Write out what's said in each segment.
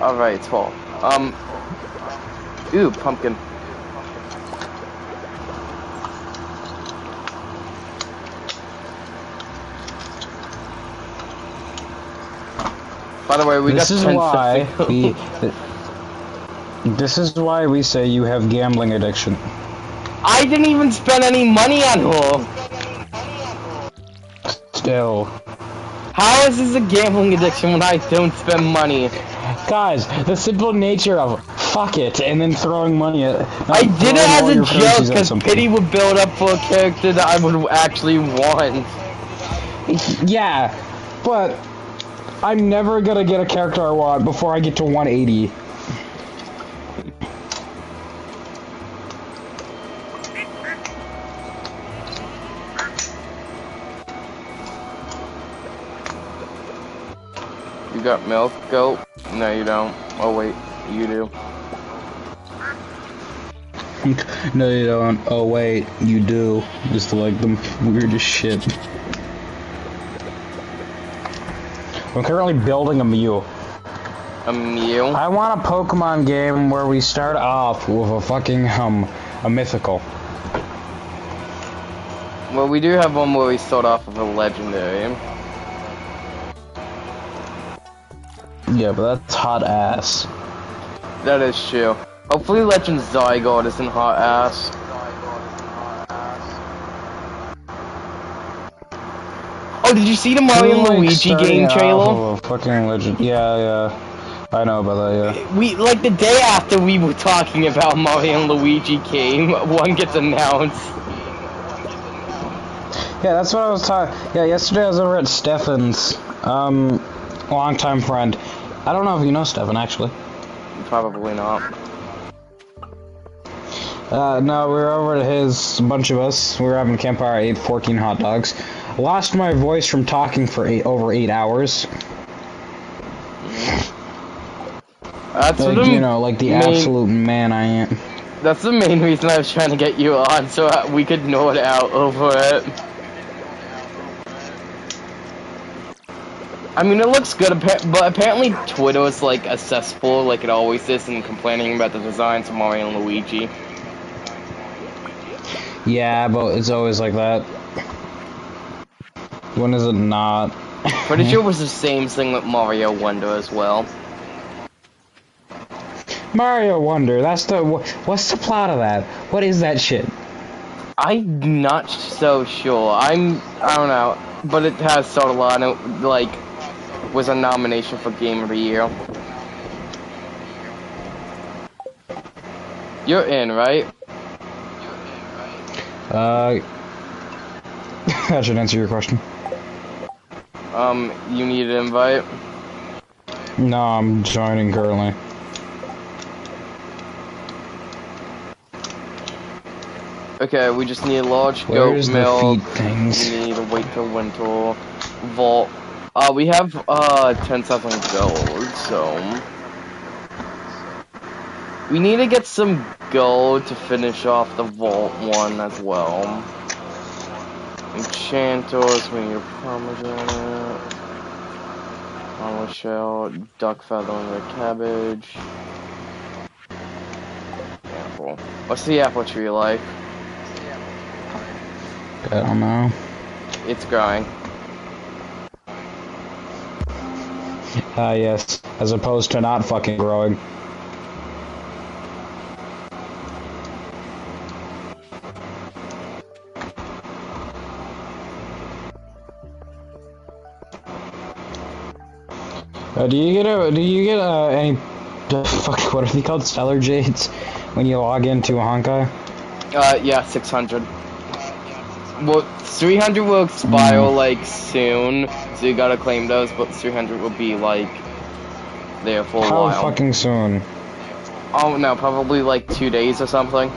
Alright, 12. Ooh, pumpkin. By the way, we got 10 This is why we say you have gambling addiction. I didn't even spend any money on her. Still. How is this a gambling addiction when I don't spend money? Guys, the simple nature of fuck it and then throwing money at. I did it as a joke because pity would build up for a character that I would actually want. Yeah, but I'm never gonna get a character I want before I get to 180. You got milk, goat? No, you don't. Oh wait, you do. No, you don't. Oh wait, you do. Just like the weirdest shit. I'm currently building a Mew. A Mew? I want a Pokemon game where we start off with a fucking a mythical. Well, we do have one where we start off with a legendary. Yeah, but that's hot ass. That is true. Hopefully Legend Zygarde isn't hot ass. Oh, did you see the Mario and Luigi game trailer? Fucking legend. Yeah. I know about that, yeah. We, like, the day after we were talking about Mario and Luigi game, one gets announced. Yeah, that's what I was talking. Yeah, yesterday I was over at Stefan's, longtime friend. I don't know if you know Stefan, actually. Probably not. No, we were over at his, a bunch of us. We were having a campfire, I ate 14 hot dogs. Lost my voice from talking for over 8 hours. That's like, the you know, like the absolute man I am. That's the main reason I was trying to get you on, so we could nerd out over it. I mean, it looks good, but apparently Twitter is, like, a cesspool, like it always is, and complaining about the designs of Mario and Luigi. Yeah, but it's always like that. When is it not? Pretty sure it was the same thing with Mario Wonder as well. Mario Wonder, that's the... What's the plot of that? What is that shit? I'm not so sure. I don't know, but it has sort of a lot, and it, like, was a nomination for Game of the Year. You're in, right? That should answer your question. You need an invite? No, I'm joining currently. Okay, we just need a large goat milk. The feed things? We need to wait till winter. Vault. We have 10,000 gold, so we need to get some gold to finish off the vault one as well. Enchanters, we need a pomegranate, olive shell, duck feather, and red cabbage. Apple. What's the apple tree like? I don't know. It's growing. Yes. As opposed to not fucking growing. Do you get any fuck, what are they called? Stellar Jades when you log into Honkai? Yeah, 600. Well, 300 will expire, like, soon, so you gotta claim those, but 300 will be, like, there for a while. How fucking soon? Oh, no, probably, like, 2 days or something.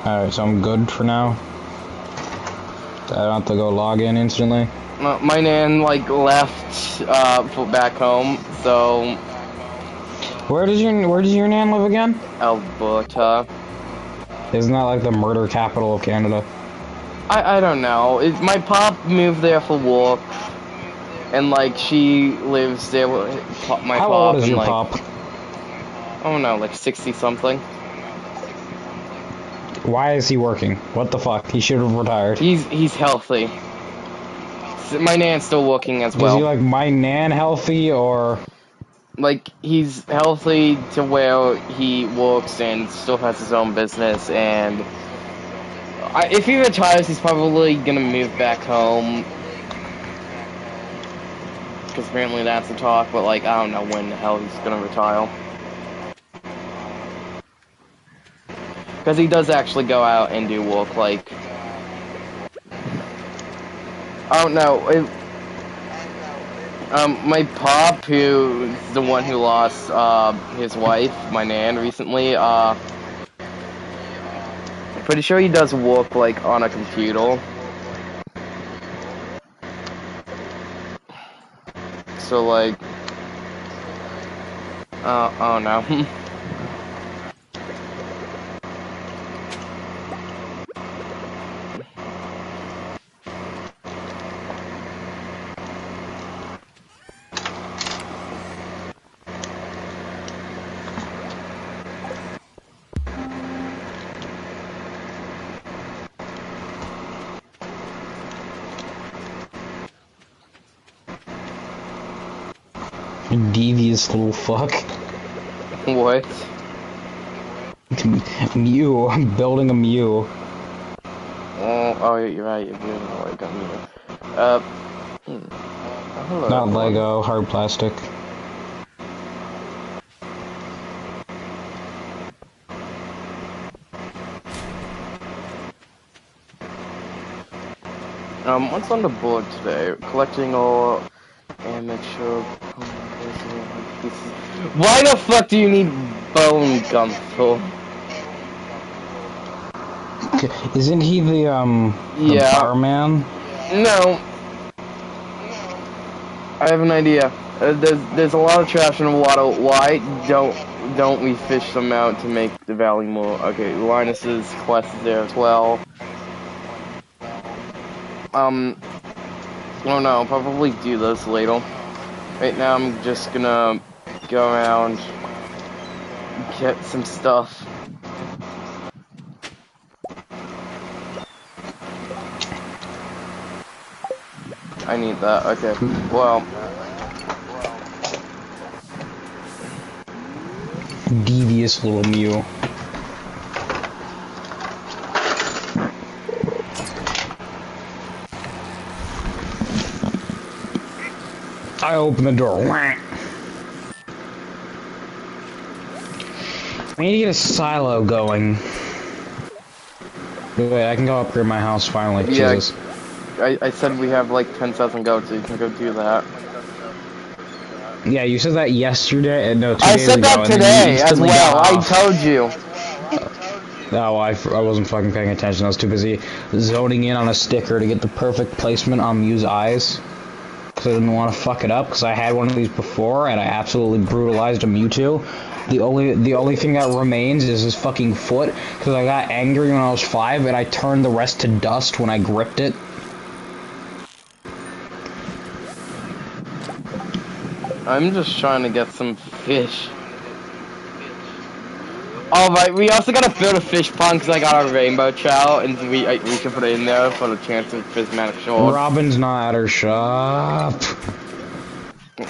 Alright, so I'm good for now? I don't have to go log in instantly? My nan, like, left, for back home, so... Where does your nan live again? Alberta. Isn't that like the murder capital of Canada? I don't know. My pop moved there for work, And like she lives there with my How pop old is and your like pop? I don't know, like 60 something. Why is he working? What the fuck? He should have retired. He's healthy. My nan's still working as Is he well. like my nan healthy or? Like he's healthy to where he works and still has his own business, and if he retires, he's probably gonna move back home. Because apparently that's the talk, but like I don't know when the hell he's gonna retire. Because he does actually go out and do work, like I don't know. My pop, who's the one who lost his wife, my nan, recently, I'm pretty sure he does work like on a computer. So like, oh no. Devious little fuck. What? Mew. I'm building a Mew. Oh, you're right. You're doing like a meter. Oh, hello. Not Everyone. Lego, hard plastic. What's on the board today? Collecting all amateur pieces. Why the fuck do you need bone gum for? Isn't he the Yeah. barman? No. I have an idea. There's a lot of trash in the water. Why don't we fish them out to make the valley more? Okay, Linus's quest is there as well. Oh no, I'll probably do this later. Right now I'm just gonna go around, get some stuff. I need that, okay. Well, Devious little Mew. I open the door. I need to get a silo going. Wait, I can go upgrade my house finally. yeah, Jesus. I said we have like 10,000 goats, so you can go do that. Yeah, you said that yesterday. No, 2 I days said ago, that and then you today as instantly well, got I off. told you. No, I wasn't fucking paying attention. I was too busy zoning in on a sticker to get the perfect placement on Mew's eyes. Because I didn't want to fuck it up, because I had one of these before, and I absolutely brutalized a Mewtwo. The only thing that remains is his fucking foot, because I got angry when I was 5, and I turned the rest to dust when I gripped it. I'm just trying to get some fish. Alright, we also gotta build a fish pond because I got a rainbow trout, and we can put it in there for the chance of prismatic short. Robin's not at her shop.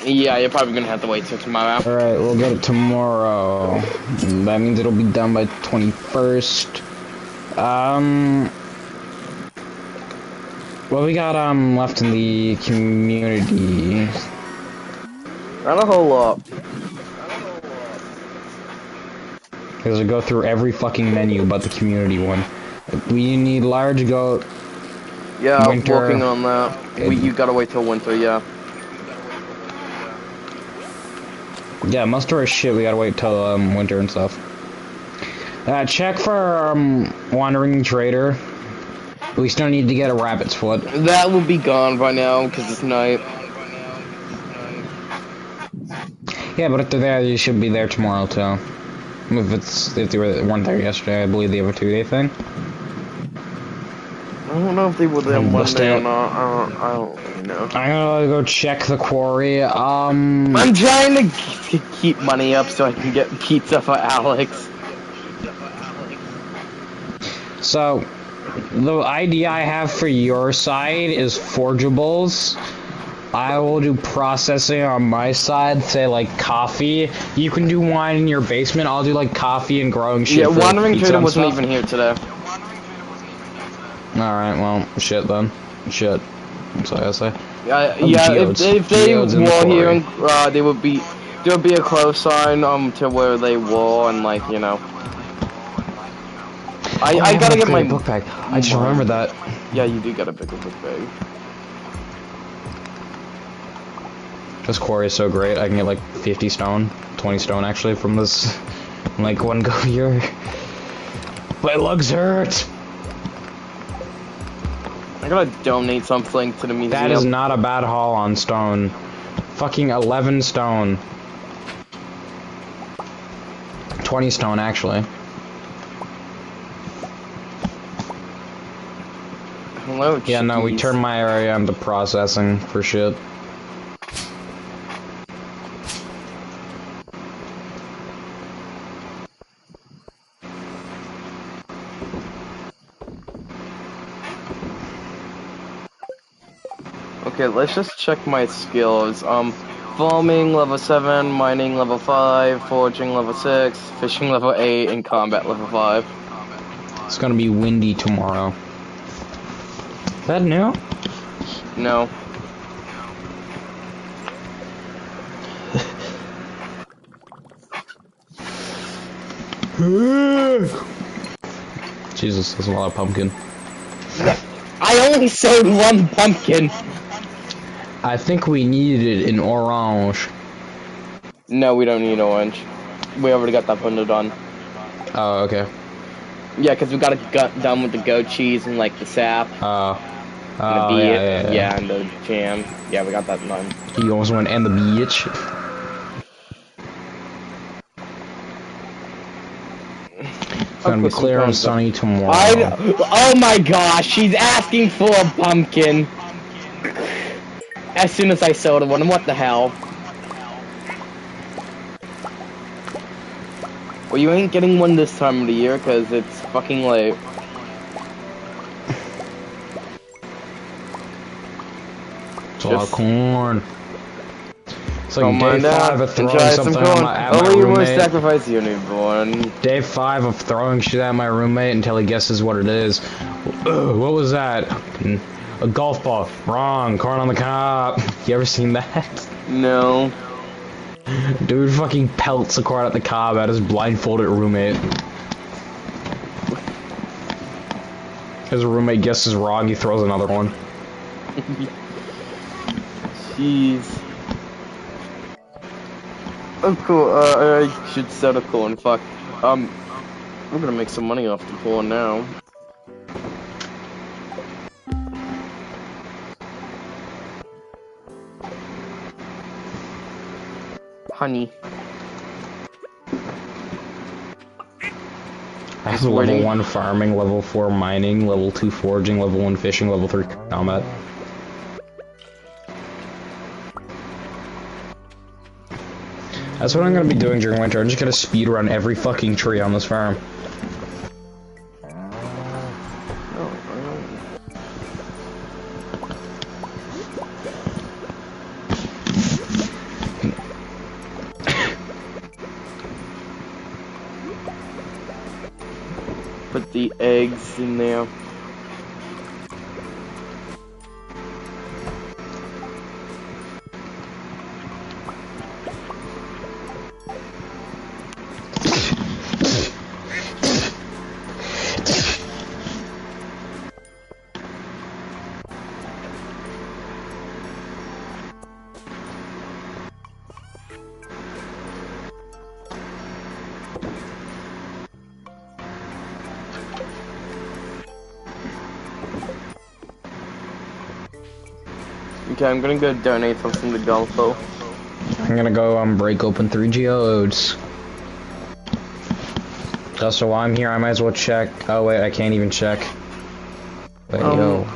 Yeah, you're probably gonna have to wait till tomorrow. Alright, we'll get it tomorrow. That means it'll be done by 21st. What we got, left in the community? Not a whole lot. Because I go through every fucking menu but the community one. We need large goat. Yeah, Winter. working on that. You gotta wait till winter, yeah. Yeah, most of our shit we gotta wait till winter and stuff. Check for wandering trader. We still need to get a rabbit's foot. That will be gone by now because it's night. Yeah, but if they're there, you should be there tomorrow too. If they weren't there yesterday, I believe they have a 2-day thing. don't know if they were there Monday or Stay. not. I don't really know. I'm gonna go check the quarry. I'm trying to keep money up so I can get pizza for Alex. So, the idea I have for your side is forgeables. I will do processing on my side, say like coffee. You can do wine in your basement. I'll do like coffee and growing shit. Yeah, for Wandering pizza Trader and wasn't stuff. even here today. Alright, well, shit then. Shit. That's what I gotta say. Yeah, Geodes. if they Geodes in the were here, quarry. and there would be a close sign to where they were, and like you know. I gotta get my book bag. I just remembered that. Yeah, you do gotta pick a book bag. This quarry is so great. I can get like 50 stone, 20 stone actually from this, like one go here. My legs hurt. I gotta donate something to the museum. That is not a bad haul on stone. Fucking 11 stone. 20 stone actually. Hello, Yeah, no, we chickies. turned my area into processing for shit. Okay, let's just check my skills. Farming level 7, mining level 5, foraging level 6, fishing level 8, and combat level 5. It's gonna be windy tomorrow. Is that new? No. Jesus, that's a lot of pumpkin. I only sowed one pumpkin. I think we needed an orange. No, we don't need orange. We already got that bundle done. Oh, okay. Yeah, because we got it done with the goat cheese and like the sap. Oh, And the beet. yeah. And the jam. Yeah, we got that done. You almost went and the beach. It's gonna be clear and sunny tomorrow. Oh my gosh, she's asking for a pumpkin. As soon as I sowed one, what the hell? Well, you ain't getting one this time of the year, because it's fucking late. It's a lot of corn. It's like Come day on down, 5 of throwing enjoy something some at corn. my Oh, you will roommate. sacrifice your newborn. Day 5 of throwing shit at my roommate until he guesses what it is. Ugh, what was that? A golf ball. Wrong. Corn on the cob. You ever seen that? No. Dude fucking pelts a corn at the cob at his blindfolded roommate. His roommate guesses wrong, he throws another one. Jeez. Oh, cool. I should sell the corn. Fuck. I'm gonna make some money off the corn now. Honey. I have level 1 farming, level 4 mining, level 2 foraging, level 1 fishing, level 3 combat. That's what I'm gonna be doing during winter. I'm just gonna speed run every fucking tree on this farm. Put the eggs in there. Okay, I'm gonna go donate something to Golfo. I'm gonna go break open 3 geodes. So while I'm here, I might as well check. Oh wait, I can't even check. But yo,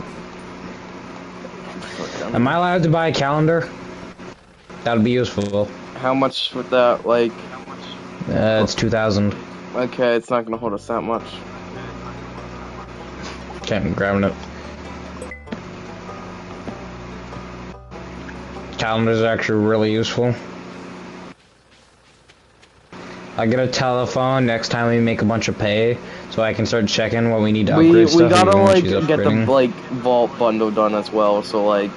am I allowed to buy a calendar? That would be useful. How much would that, like... It's 2,000. Okay, it's not gonna hold us that much. Okay, I'm grabbing it. Calendars are actually really useful. I get a telephone next time we make a bunch of pay, so I can start checking what we need to upgrade stuff. We gotta, even when like, she's get the, upgrading. like, vault bundle done as well, so, like...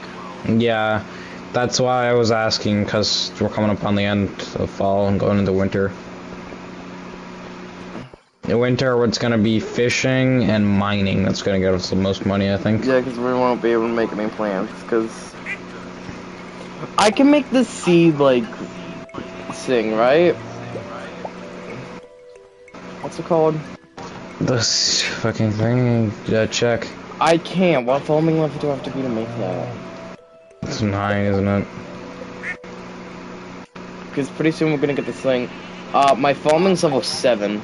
Yeah, that's why I was asking, because we're coming up on the end of fall and going into winter. In winter, it's gonna be fishing and mining. That's gonna get us the most money, I think. Yeah, because we won't be able to make any plans, because... I can make the seed, like, sing, right? What's it called? This fucking thing, check. I can't. What foaming level do I have to be to make that? It's 9, isn't it? Because pretty soon we're gonna get this thing. My foaming's level 7.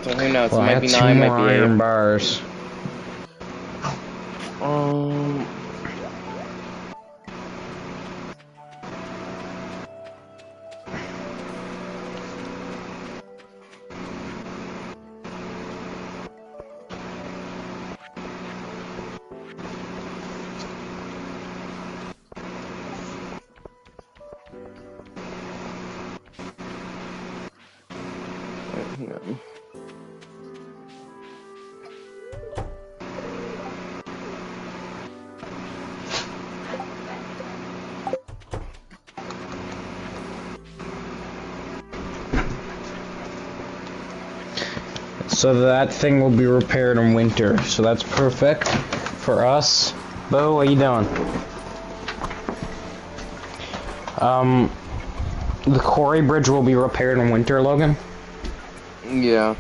So who knows? Well, It I might have be 2 9, more might be iron 8. bars. Hang on. So that thing will be repaired in winter. So that's perfect for us. Bo, what are you doing? The quarry bridge will be repaired in winter, Logan. Yeah.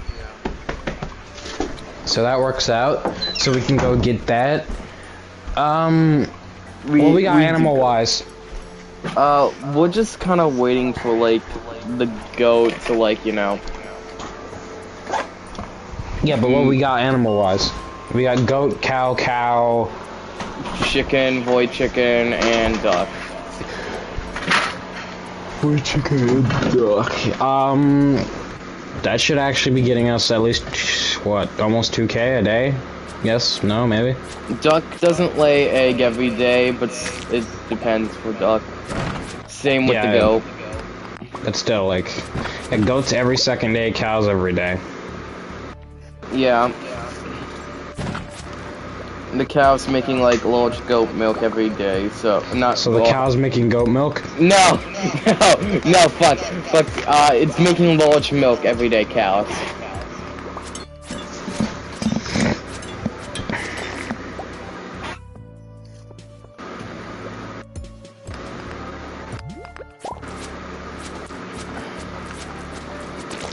So that works out. So we can go get that. What we got animal-wise? We're just kind of waiting for, like, the goat to, like, you know. Yeah, but what we got animal-wise? We got goat, cow, chicken, void chicken, and duck. Void chicken and duck. That should actually be getting us at least, what, almost 2K a day? Yes? No? Maybe? Duck doesn't lay egg every day, but it depends for duck. Same with the goat. But still, like, goats every second day, cows every day. Yeah. The cow's making, like, large goat milk every day, so, not... So the cow's making goat milk? No! No, fuck, it's making large milk every day, cows.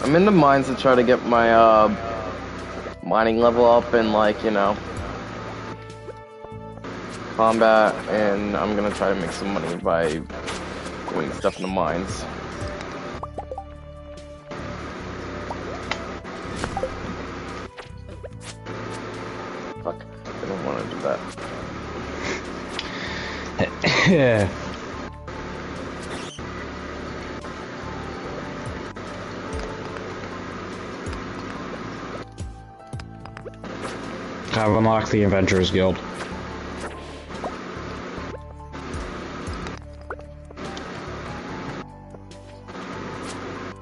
I'm in the mines to try to get my, mining level up and, like, you know, combat, and I'm gonna try to make some money by doing stuff in the mines. Fuck, I don't want to do that. Yeah. I've unlocked the Adventurers Guild.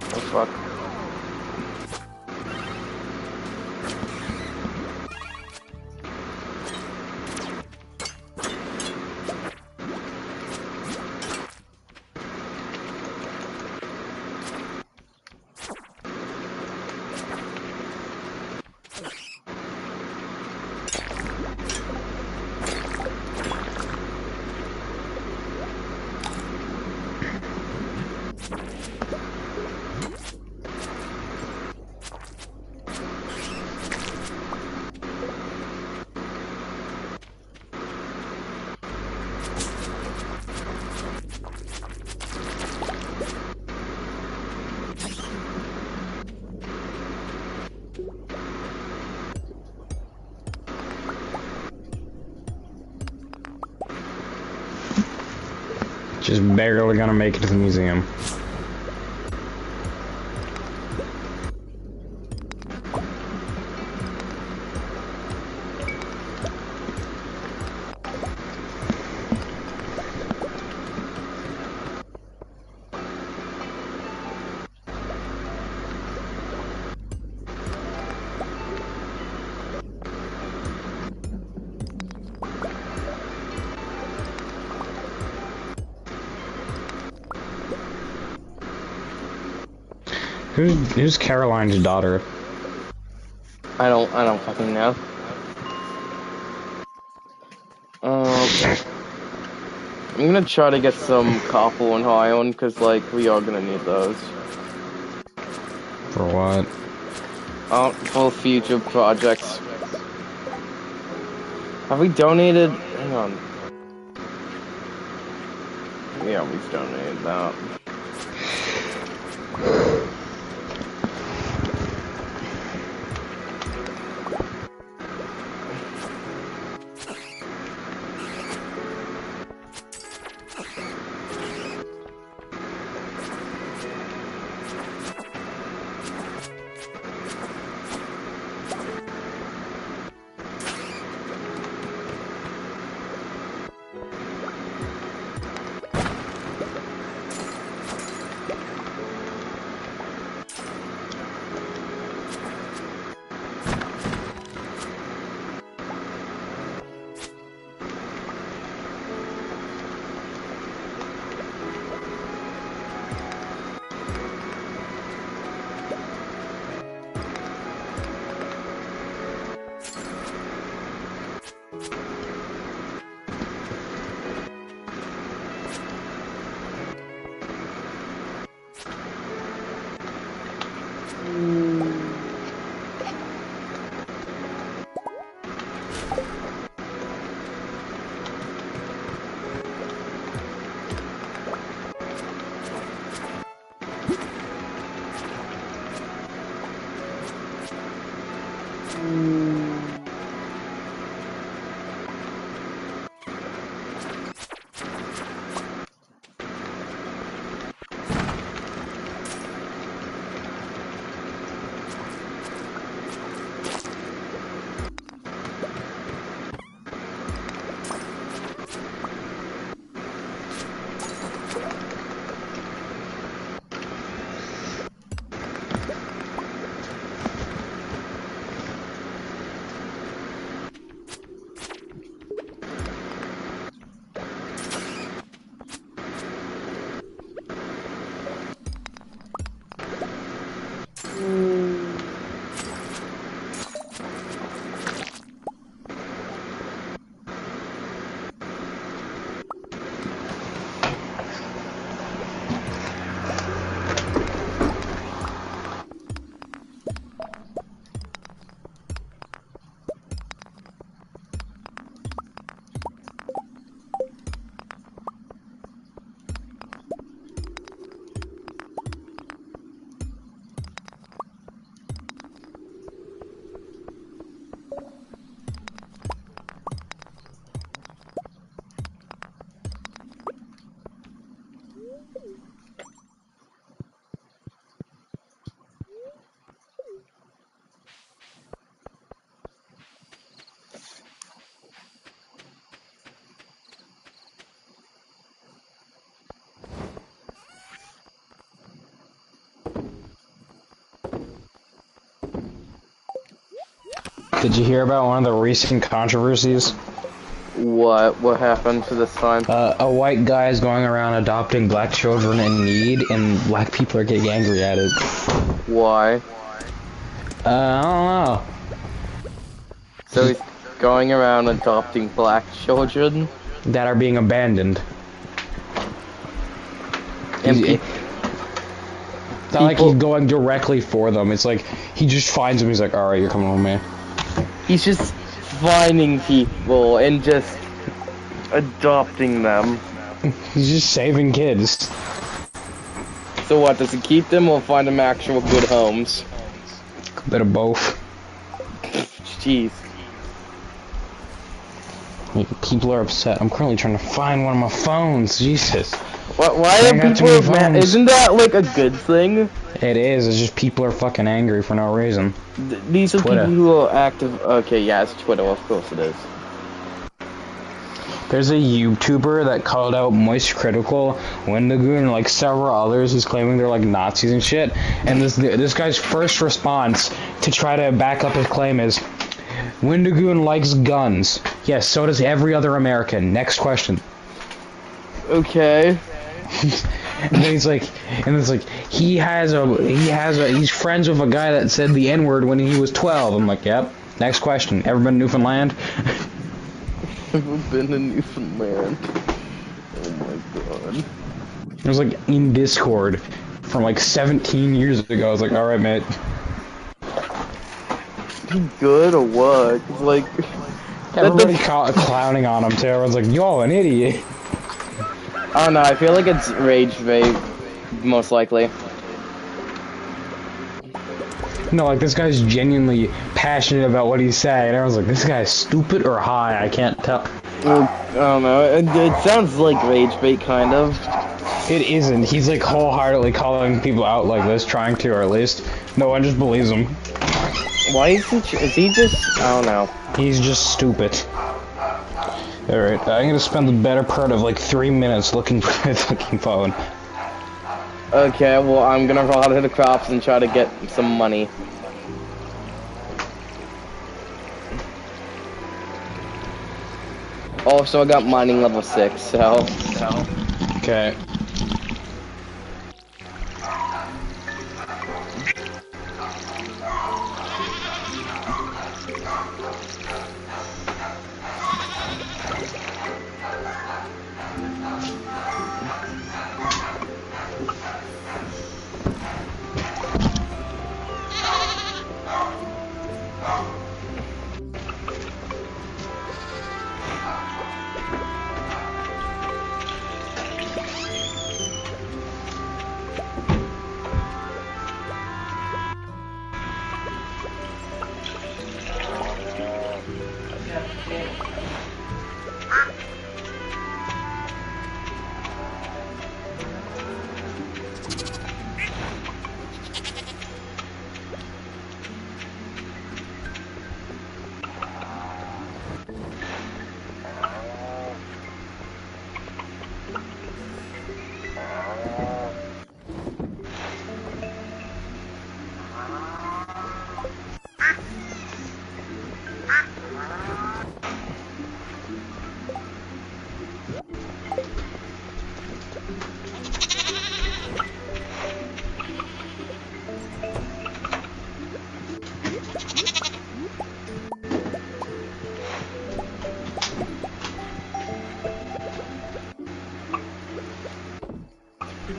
Oh fuck. Just barely gonna make it to the museum. Who's Caroline's daughter? I don't fucking know. I'm gonna try to get some copper and iron, cause like we are gonna need those. For what? For future projects. Have we donated? Hang on. Yeah, we've donated that. Did you hear about one of the recent controversies? What happened to this time? A white guy is going around adopting black children in need, and black people are getting angry at it. Why? I don't know. So he's going around adopting black children? That are being abandoned. And It's not like he's going directly for them. It's like, he just finds them, he's like, alright, you're coming with me. He's just finding people and just adopting them. He's just saving kids. So what, does he keep them or find them actual good homes? A bit of both. Jeez. People are upset. I'm currently trying to find one of my phones. Jesus. Why I are got too people many mad? phones. Isn't that like a good thing? It is. It's just people are fucking angry for no reason. These are Twitter. people who are active. Okay, yeah, it's Twitter. Of course it is. There's a YouTuber that called out Moist Critical, Wendigo, and like several others who's claiming they're like Nazis and shit. And this guy's first response to try to back up his claim is, Wendigoon likes guns. Yes, so does every other American. Next question. Okay. And then he's like, he's friends with a guy that said the N-word when he was 12. I'm like, yep. Next question. Ever been to Newfoundland? Ever been in Newfoundland? Oh my god. It was like in Discord from like 17 years ago. I was like, alright, mate. He good or what? 'Cause, like, Everybody clowning on him too. Everyone's like, yo, an idiot. I don't know, I feel like it's rage bait, most likely. No, like this guy's genuinely passionate about what he's saying. Everyone's like, this guy's stupid or high. I can't tell. I don't know, it sounds like rage bait, kind of. It isn't. He's like wholeheartedly calling people out like this, trying to, or at least no one just believes him. Why is he just, I don't know. He's just stupid. Alright, I'm gonna spend the better part of like 3 minutes looking for my fucking phone. Okay, well, I'm gonna roll out of the crops and try to get some money. Also, I got mining level 6, so. Okay.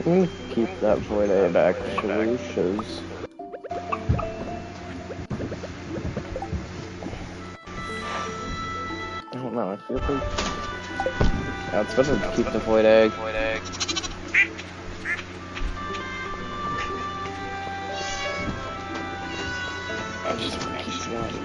I'm gonna keep that void egg actually, because I don't know, I feel like yeah, it's better to keep the void egg. I just want to keep the life.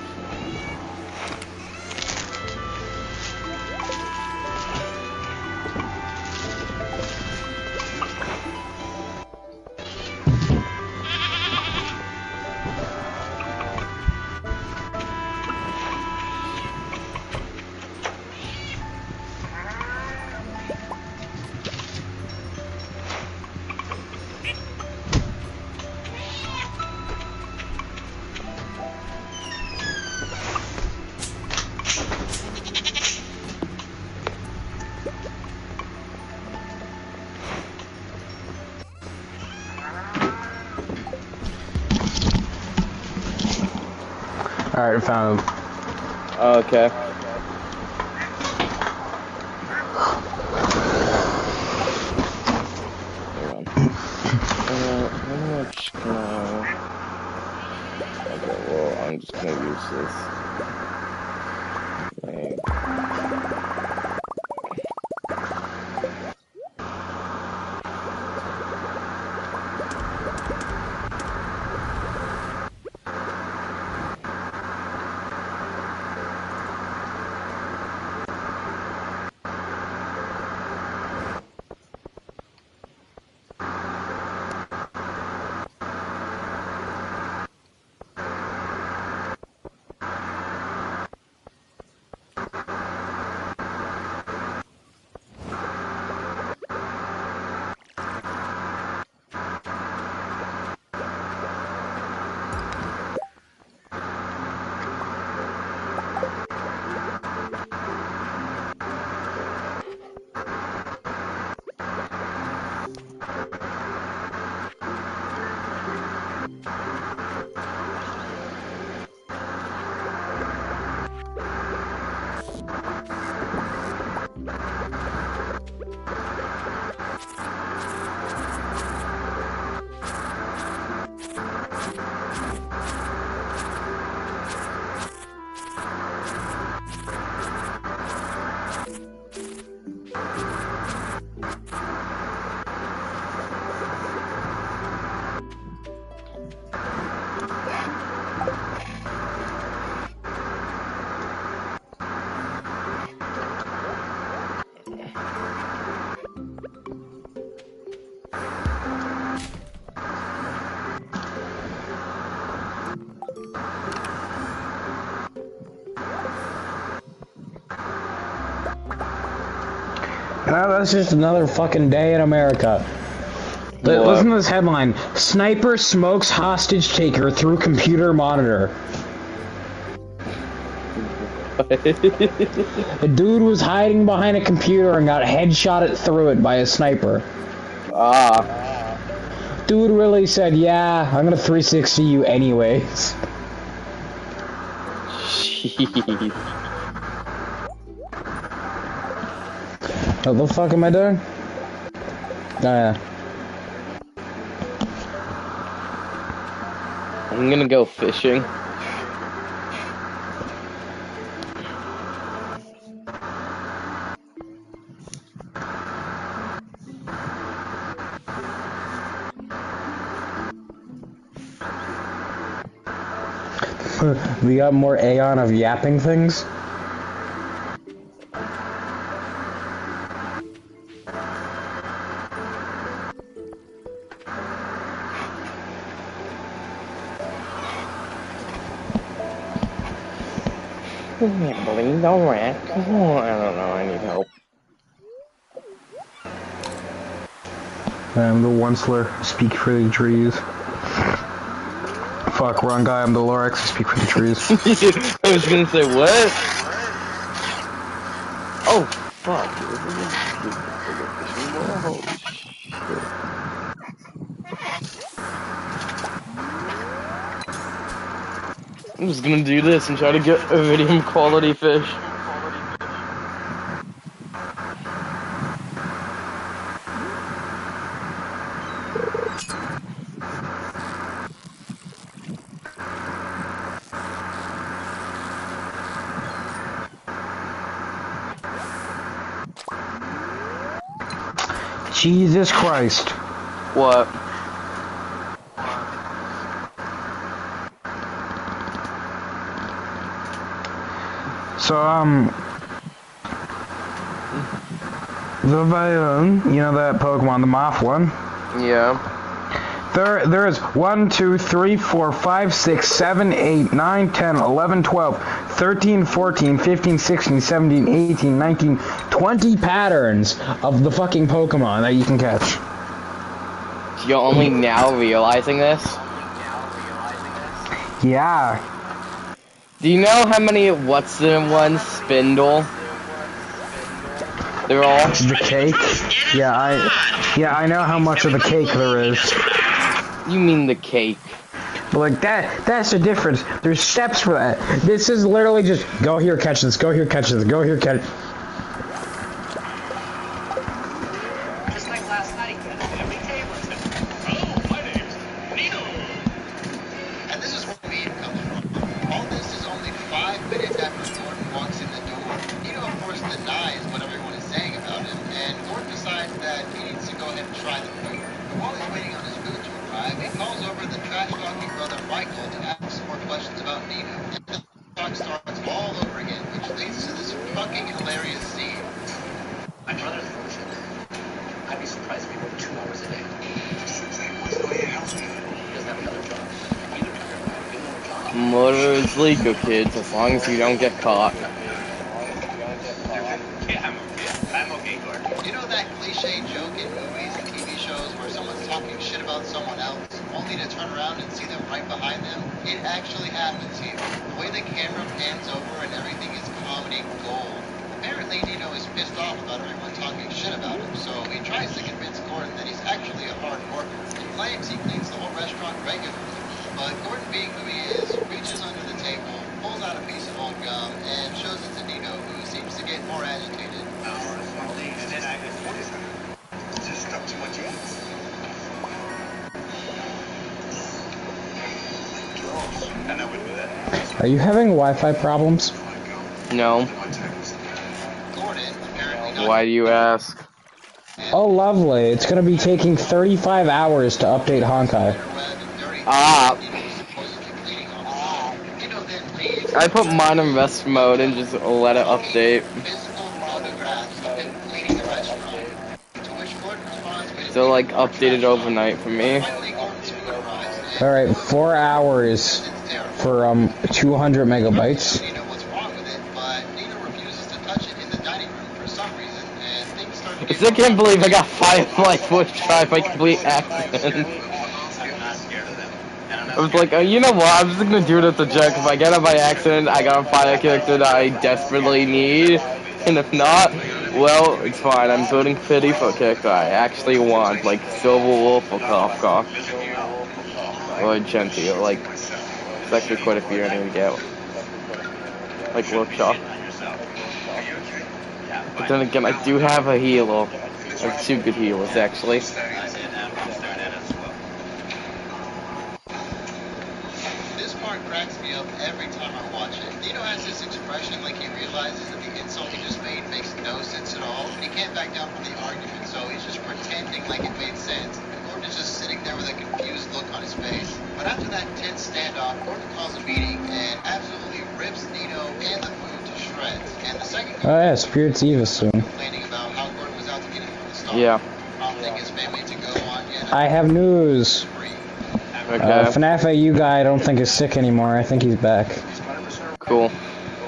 Alright, I found him. Okay. Hold on. How much can I... Okay, well, I'm just gonna use this. Like... Oh, that's just another fucking day in America. Listen to this headline. Sniper smokes hostage taker through computer monitor. A dude was hiding behind a computer and got headshotted through it by a sniper. Ah. Dude really said, yeah, I'm gonna 360 you anyways. Jeez. What the fuck am I doing? Oh, yeah. I'm gonna go fishing. We got more Aeon of yapping things? Gambling, alright. Come on, I don't know, I need help. I'm the Onceler, speak for the trees. Fuck, wrong guy, I'm the Lorax, speak for the trees. I was gonna say, what? Oh, fuck. Oh, shit. I'm just gonna do this and try to get a medium quality fish. Jesus Christ. What? So, the Violin, you know that Pokemon, the Moth one? Yeah. There is 1, 2, 3, 4, 5, 6, 7, 8, 9, 10, 11, 12, 13, 14, 15, 16, 17, 18, 19, 20 patterns of the fucking Pokemon that you can catch. You're only now realizing this? Yeah. Do you know how many what's in one spindle? They're all. The cake? Yeah, I know how much of the cake there is. You mean the cake? But like that's the difference. There's steps for that. This is literally just go here, catch this, go here, catch this, go here, catch. Just like last night, every table said, "Hello, my name's Nino." And this is where weed comes from. All this is only 5 minutes after Gordon walks in the door. Nino, of course, denies what everyone is saying about him, and Gordon decides that he needs to go ahead and try the food. But while he's waiting on his food to arrive, he calls over the trash-talking brother Michael to ask some more questions about Nino. And the talk starts all over again, which leads to this fucking hilarious scene. My brother's bullshit. I'd be surprised if he worked 2 hours a day. What's the way your house? He doesn't have another job. Either job. Murder is legal, kids, as long as you don't get caught. Yeah, I'm okay, Gordon. You know that cliche joke in movies and TV shows where someone's talking shit about someone else, only to turn around and see them right behind them? It actually happens here. The way the camera pans over and everything is comedy gold. Apparently, Nino is pissed off about everyone talking shit about him, so he tries to convince Gordon that he's actually a hard worker and claims he cleans the whole restaurant regularly. But Gordon, being who he is, reaches under the table, pulls out a piece of old gum, and shows it to Nino, who seems to get more agitated. And then I just stuck too much in. And I wouldn't do that. Are you having Wi-Fi problems? No. Why do you ask? Oh, lovely. It's gonna be taking 35 hours to update Honkai. Ah. I put mine in rest mode and just let it update. still like updated overnight for me. Alright, 4 hours for 200 megabytes. I still can't believe I got 5 like first try by complete accident. I was like, you know what, I'm just gonna do it as a joke. If I get it by accident, I got a fire character that I desperately need. And if not, well, it's fine. I'm building pity for a character I actually want, like Silver Wolf or Kafka. Or Gentile, like, there's actually quite a few I need to get. Like Workshop. But then again, I do have a healer. I have 2 good healers, actually. This part cracks me up every time I watch it. Nino has this expression like he realizes that the insult he just made makes no sense at all, and he can't back down from the argument, so he's just pretending like it made sense. And Gordon is just sitting there with a confused look on his face. But after that tense standoff, Gordon calls a meeting and absolutely rips Nino and the food to shreds. And the second Oh yeah, Spirit's Eva soon. complaining about how Gordon was out to get him from the start. Yeah. Prompting his family to go on yet I have news. Okay. FNAF AU guy I don't think is sick anymore. I think he's back. Cool.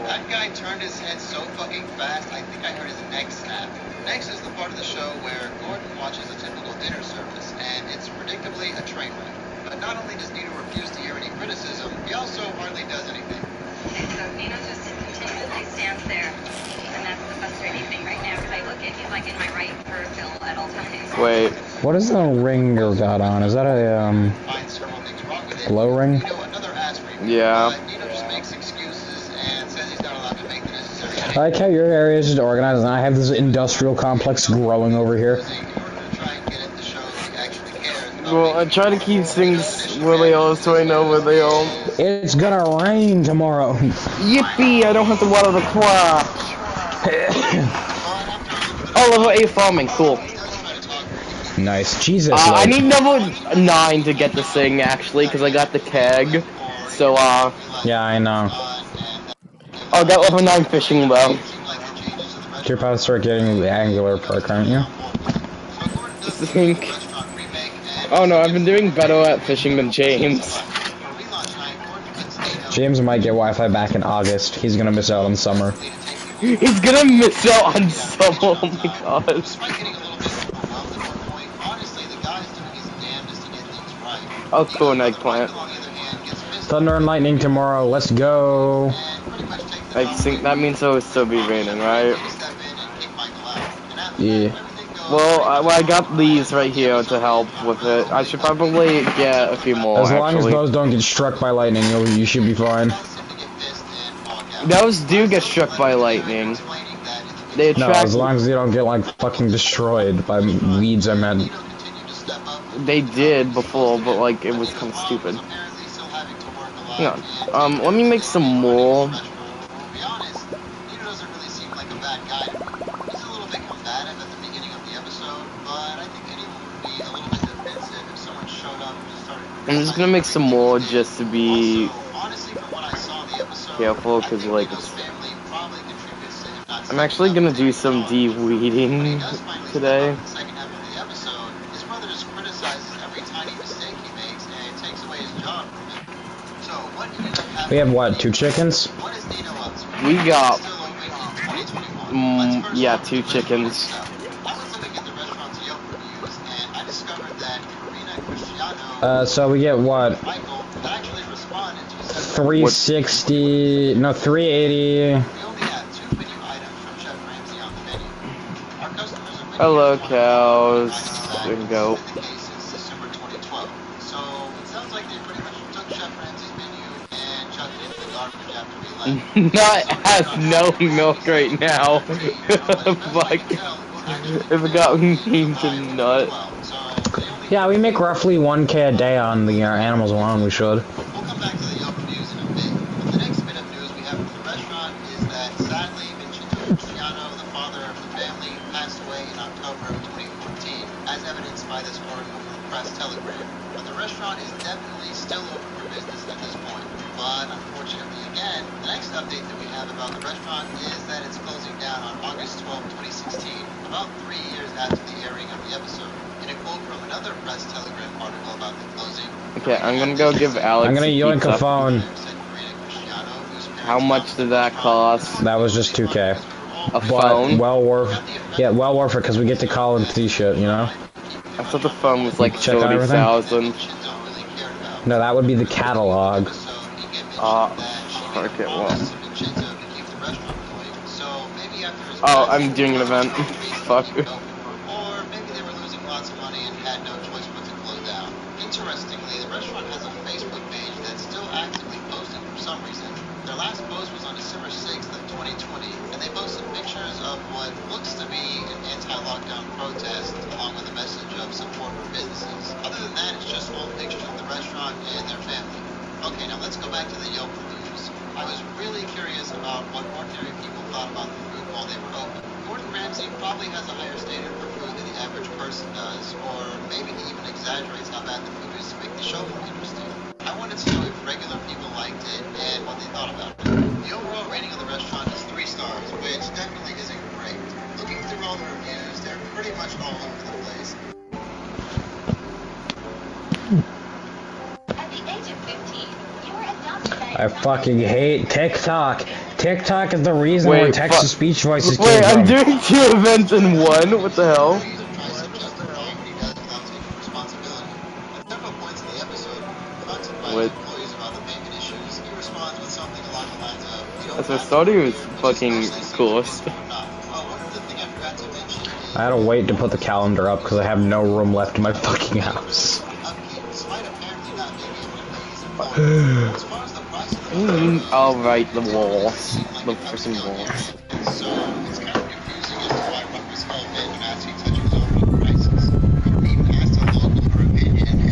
That guy turned his head so fucking fast, I think I heard his neck snap. Next is the part of the show where Gordon watches a typical dinner service, and it's predictably a train wreck. But not only does Nino refuse to hear any criticism, he also hardly does anything. Okay, so Nino just continually stands there, and that's the frustrating thing right now, because I look at he's like in my right peripheral at all times. Wait. What is the ring you got on? Is that a Finds several things wrong with it. glow ring? Nino, another ass ring. Yeah. But Nino just makes excuses and says he's not allowed to make the necessary I like how your area is just organized, and I have this industrial complex growing over here. in order to try and get it to show that he actually cares about Well, I try to keep things where they are so I know where they are. It's gonna rain tomorrow. Yippee! I don't have to water the crops. Oh, level 8 farming, cool. Nice. Jesus. I like- need level 9 to get this thing, actually, because I got the keg. So, Yeah, I know. I got level 9 fishing, though. You're about to start getting the angular perk, aren't you? I think. Oh no, I've been doing better at fishing than James. James might get Wi-Fi back in August. He's gonna miss out on summer. He's gonna miss out on summer, oh my god. Oh, cool, an eggplant. Thunder and lightning tomorrow. Let's go. I think that means it will still be raining, right? Yeah. Well, I got these right here to help with it. I should probably get a few more, As long actually. as those don't get struck by lightning, you should be fine. Those do get struck by lightning. They No, attract... as long as they don't get like fucking destroyed by weeds, I meant. They did before, but like, it was kind of stupid. Hang on. Let me make some more. I'm just gonna make some more just to be careful, because like I'm actually gonna do some de-weeding today. We have what? 2 chickens? We got yeah, 2 chickens. So we get what? 360, no, 380. Hello, cows. There we go. Not has no milk right now. Fuck. If it got mean to nut. Yeah, we make roughly 1K a day on the animals alone. We should. We'll come back to the Yelp reviews in a bit, but the next bit of news we have from the restaurant is that sadly Vincento Luciano, the father of the family, passed away in October of 2014, as evidenced by this article from the Press Telegram. But the restaurant is definitely still open for business at this point. But unfortunately, again, the next update that we have about the restaurant is that it's closing down on August 12, 2016, about 3 years after the airing of the episode. In a quote quote from another press telegram article about the closing. Okay, I'm gonna go give Alex I'm gonna yoink a pizza. phone. How much did that cost? That was just 2K. A But phone? well worth. Yeah, well worth it because we get to call and see shit, you know. I thought the phone was like Check on everything? 30,000. No, that would be the catalog. Okay, well. Oh, I'm doing an event. Fuck. Or maybe they were losing lots of money and had no choice but to close down. Interestingly, the restaurant has a Facebook page that's still actively posting for some reason. Their last post was on December 6th of 2020, and they posted pictures of what looks to be an anti-lockdown protest, along with a message of support for businesses. Other than that, it's just all pictures of the restaurant and their family. Okay, now let's go back to the Yelp reviews. I was really curious about what ordinary people thought about the food while they were open. Gordon Ramsay probably has a higher standard for food than the average person does, or maybe he even exaggerates how bad the food is to make the show more interesting. I wanted to know if regular people liked it and what they thought about it. The overall rating of the restaurant is 3 stars, which definitely isn't great. Looking through all the reviews, they're pretty much all over the place. At the age of 15, you were adopted by I fucking hate TikTok. TikTok is the reason Wait, where text-to-speech voices Wait, came I'm from. doing 2 events in 1? What the hell? What? So Stardew is fucking coolest. I had to wait to put the calendar up because I have no room left in my fucking house. I'll write the walls. The freaking walls.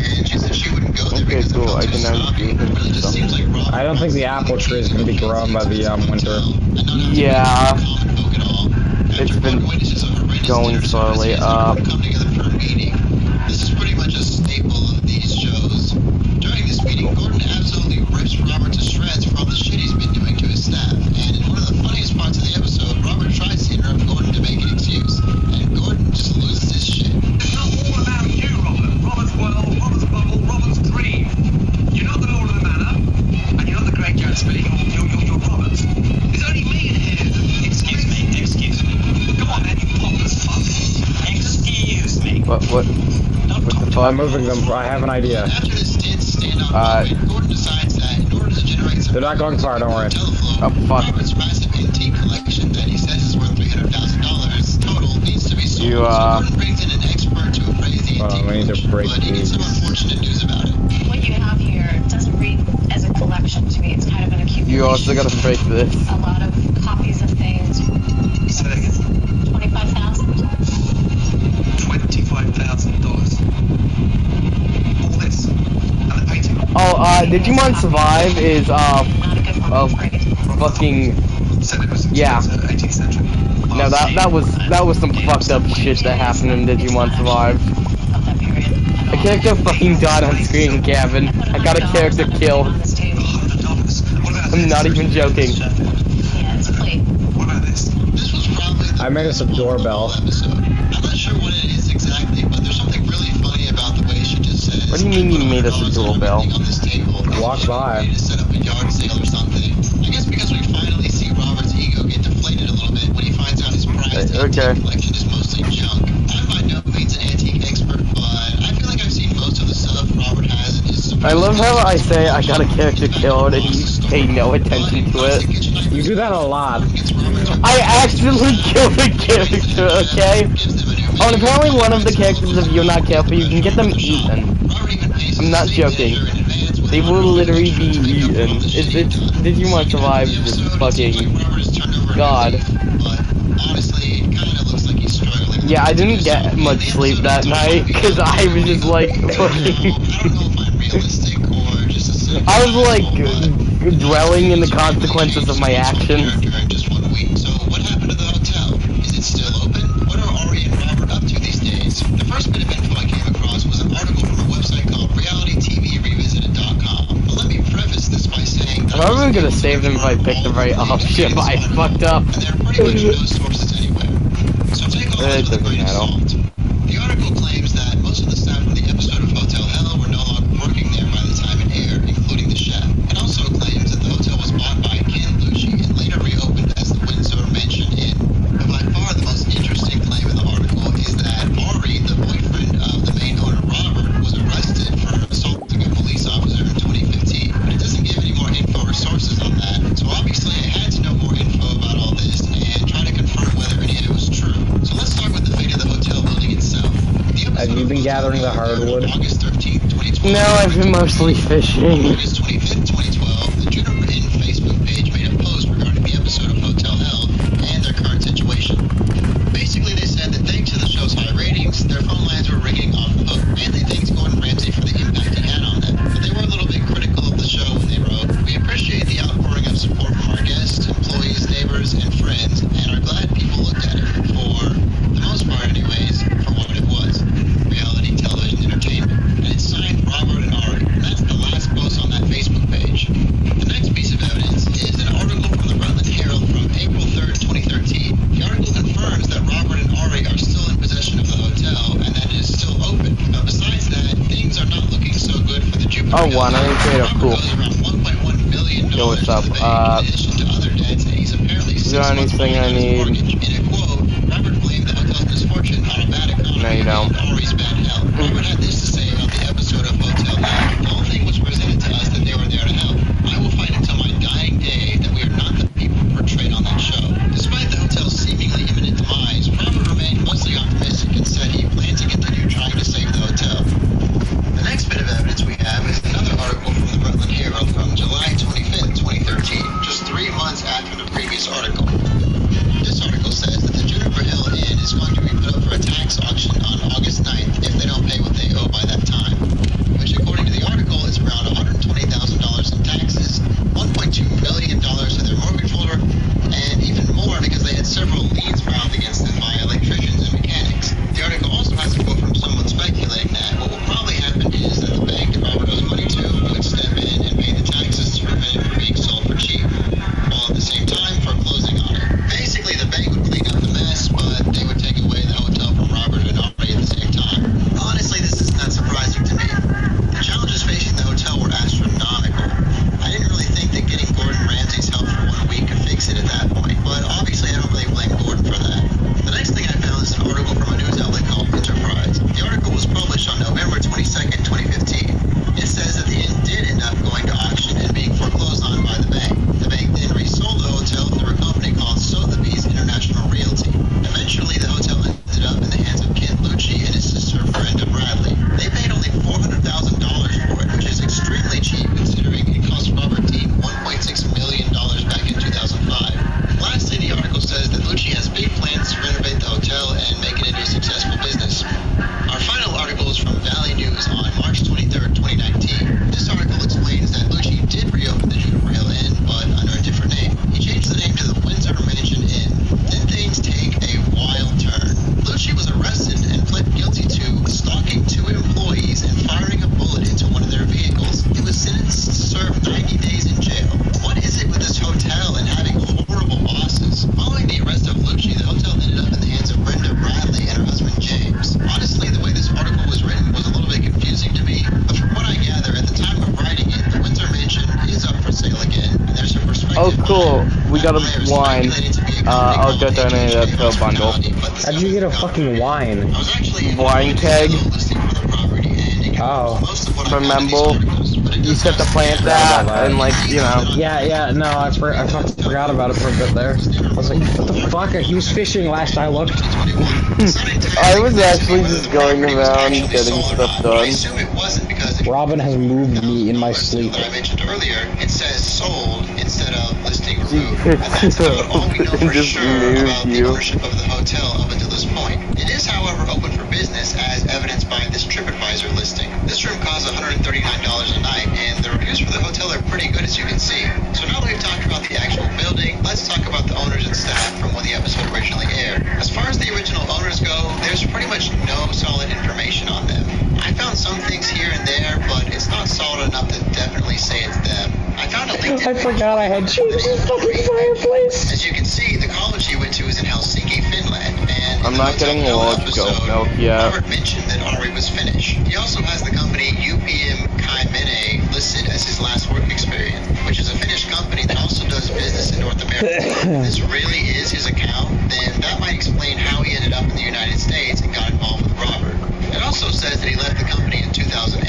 Okay, cool. I can now do him stuff. I don't think the apple tree is going to be grown by the winter. Yeah. It's been going slowly up. This is pretty much a staple of these shows. During this meeting, Gordon absolutely rips Robert to shreds for all the shit he's been doing to his staff. And in one of the funniest parts of the episode, Robert tries to interrupt Gordon to make an excuse. And Gordon just loses his shit. It's not all about you, Robert. Robert's world, Robert's bubble, Robert's dream. You're not the Lord of the Manor, and you're not the Great Gatsby. You're Robert. There's only me in here. Excuse me. Come on, then, you pompous fuck. Excuse me. What the fuck? I'm moving them. I have an idea. After this tense standoff moment, Gordon decides that in order to generate some They're not going far, don't worry. Oh, fuck. Robert's massive antique collection that he says is worth $300,000 total needs to be sold. You, So Gordon brings in an expert to appraise the antique we need to break but he gets some these. unfortunate news about it. What you have here doesn't read as a collection to me. It's kind of an accumulation. You also gotta break this. A lot of copies of things. Say that again. 25,000. $25,000. All this. And the painting. Oh, Digimon Survive is, Not a good one. fucking, Said it was Yeah. 18th century. no, that was some fucked up shit that happened in Digimon Survive. Of that period. A character fucking died on screen, Gavin. I got a character killed. On this table. $100. What about I'm this? not even joking. Yeah, it's a plate. What about this? This was probably the I made us a doorbell. episode. I'm not sure what it is exactly, but there's something really funny about the way she just says. What do you mean you made us a doorbell? On this table. Walk by. To set up a yard sale or something. I guess because we finally see Robert's ego get deflated a little bit when he finds out his prized Okay. antique collection is mostly junk. I'm by no means an antique expert, but I feel like I've seen most of the stuff Robert has in his. I love how I say I got a character killed and you pay no attention to it. You do that a lot. I actually killed a character, okay? Oh, and apparently one of the characters, if you're not careful, you can get them eaten. I'm not joking. They will literally be eaten. It's Digimon Survive is fucking god. Yeah, I didn't get much sleep that night because I was just like fucking. I was like dwelling in the consequences of my actions. So what happened to the hotel? Is it still open? What are Ari and Robert up to these days? The first bit of info I came across was an article from a website called realitytvrevisited.com. But let me preface this by saying that I'm probably gonna save them if I pick the right option, but I fucked up. and there are pretty much no sources anywhere. So take all It this with a doesn't grain of matter. salt. The article claims that most of the staff from the episode of Hotel Hell were no longer working there by the time it aired, including the chef. It also claims that the hotel was bought by Ken Lucci and later reopened as the Windsor Mansion Inn. But by far the most interesting claim in the article is that Ari, the boyfriend of the main owner Robert, was arrested for assaulting a police officer in 2015. But it doesn't give any more info or sources on that. So obviously I had to know more info about all this and try to confirm whether any of it was true. So let's start with the fate of the hotel building itself. Have you been gathering the hardwood? August 13th, 2012. No, I've been mostly fishing. August 25th, 2012, the Juniper Inn Facebook page made a post regarding the episode of Hotel Hell and their current situation. Basically, they said that thanks to the show's high ratings, their phone lines were ringing off the hook, and they thanked Gordon Ramsay for the impact he had on them. But they were a little bit critical of the show when they wrote, "We appreciate the outpouring of support from our guests, employees, neighbors, and friends, and are glad people looked at it, for the most part anyways, for what it was. Reality television entertainment." And it's signed Robert and Ari. And that's the last post on that Facebook page. The next piece of evidence is an article from the Rutland Herald from April 3rd, 2013. The article confirms that Robert and Ari are still in possession of the hotel and that it is still open. But besides that, things are not looking so good for the Jupiter. Oh, one, I didn't create a pool. Around $1.1 million Yo, what's up? to the bank, in addition to other debts, and he's apparently Is there anything I need? In a quote, Robert blamed the hotel's misfortune on a bad economy No, you don't. and Ari's bad health. Robert had this to say about the episode of Hotel Hell. The whole thing was presented to us that they were there to help. I will fight until my dying day that we are not the people portrayed on that show. Despite the hotel's seemingly imminent demise, Robert remained mostly optimistic and said he planned to continue trying to save the hotel. The next bit of evidence we have is another article from the Rutland Herald from July 25th, 2013, just 3 months after the previous article. This article says that the Juniper Hill Inn is going to be put up for a tax auction on August 9th if they don't pay what they owe by that time, which according to the article is around $120,000 in taxes, $1.2 million to their mortgage holder, and even more because they had several liens filed against them by electricians and mechanics. The article also has a quote from someone speculating that what will probably happen is that the bank that Robert owes money to would step in and pay the taxes to prevent it from being sold for cheap, while at the same time foreclosing on it. Basically, the bank would clean up the mess, but they would take away the hotel from Robert and Ari at the same time. Honestly, this is not surprising to me. The challenges facing the hotel were astronomical. I didn't really think that getting Gordon Ramsay's help for 1 week could fix it at that point, but obviously I don't really blame Gordon for that. The next thing I found is an article from a news outlet called Enterprise. The article was published on November 22nd, 2015. It says that the inn did end up going to auction and being foreclosed on by the bank. The bank then resold the hotel through a company called Sotheby's International Realty. Eventually, the hotel ended up in the hands of Ken Lucci and his sister Brenda Bradley. They paid only $400,000 for it, which is extremely cheap considering it cost Robert Dean $1.6 million back in 2005. Lastly, the article says that Lucci has big plans to renovate the hotel and make it into a successful business. Our final article is from Valley News on March 23rd, 2019. This article explains that Lucci did reopen the Juniper Hill Inn, but under a different name. He changed the name to the Windsor Mansion Inn. Then things take a wild turn. Lucci was arrested and pled guilty to stalking 2 employees and firing a bullet into one of their vehicles. He was sentenced to serve 90 days in jail. What is it with this hotel and having horrible bosses? Following the arrest of Lucci, the hotel ended up in the hands of Brenda Bradley and her husband James. Honestly, the way this article was written was a little bit confusing to me, but from what I gather, at the time of writing it, the Windsor Mansion is up for sale again, and there's a prospective Oh, cool. We got a buyers wine. speculating to be a company I'll called get that in that pill bundle. How'd you get a fucking wine? I was actually Wine keg. listing for the property, and it Oh. most of what I found in these Remember? articles, but it You does set the have plant some that, that. and like, you know. Yeah, no, I fucking forgot about it for a bit there. I was like, what the fuck? He was fishing last I looked. I was actually just going around getting stuff done. I assume it wasn't because it Robin has moved me in my sleep. that I mentioned earlier, it says sold instead of listing removed. And that's about all we know for Just sure moved about the you. ownership of the hotel up until this point. It is, however, open for business as evidenced by this TripAdvisor listing. This room costs $139 a night, and the reviews for the hotel are pretty good as you can see. So now that we've talked about the actual building, let's talk about the owners and staff from when the episode originally aired. As far as the original owners go, there's pretty much no solid information on them. I found some things here and there, but it's not solid enough to definitely say it's them. I found a LinkedIn I forgot I had changed the fucking fireplace. As you can see, the college he went to is in Helsinki, Finland, and I'm not getting large goat milk yet. Robert mentioned that Ari was Finnish. He also has the company UPM Kaimene listed as his last work experience, which is a Finnish company that also does business in North America. If this really is his account, then that might explain how he ended up in the United States and got involved with Robert. It also says that he left the company in 2008.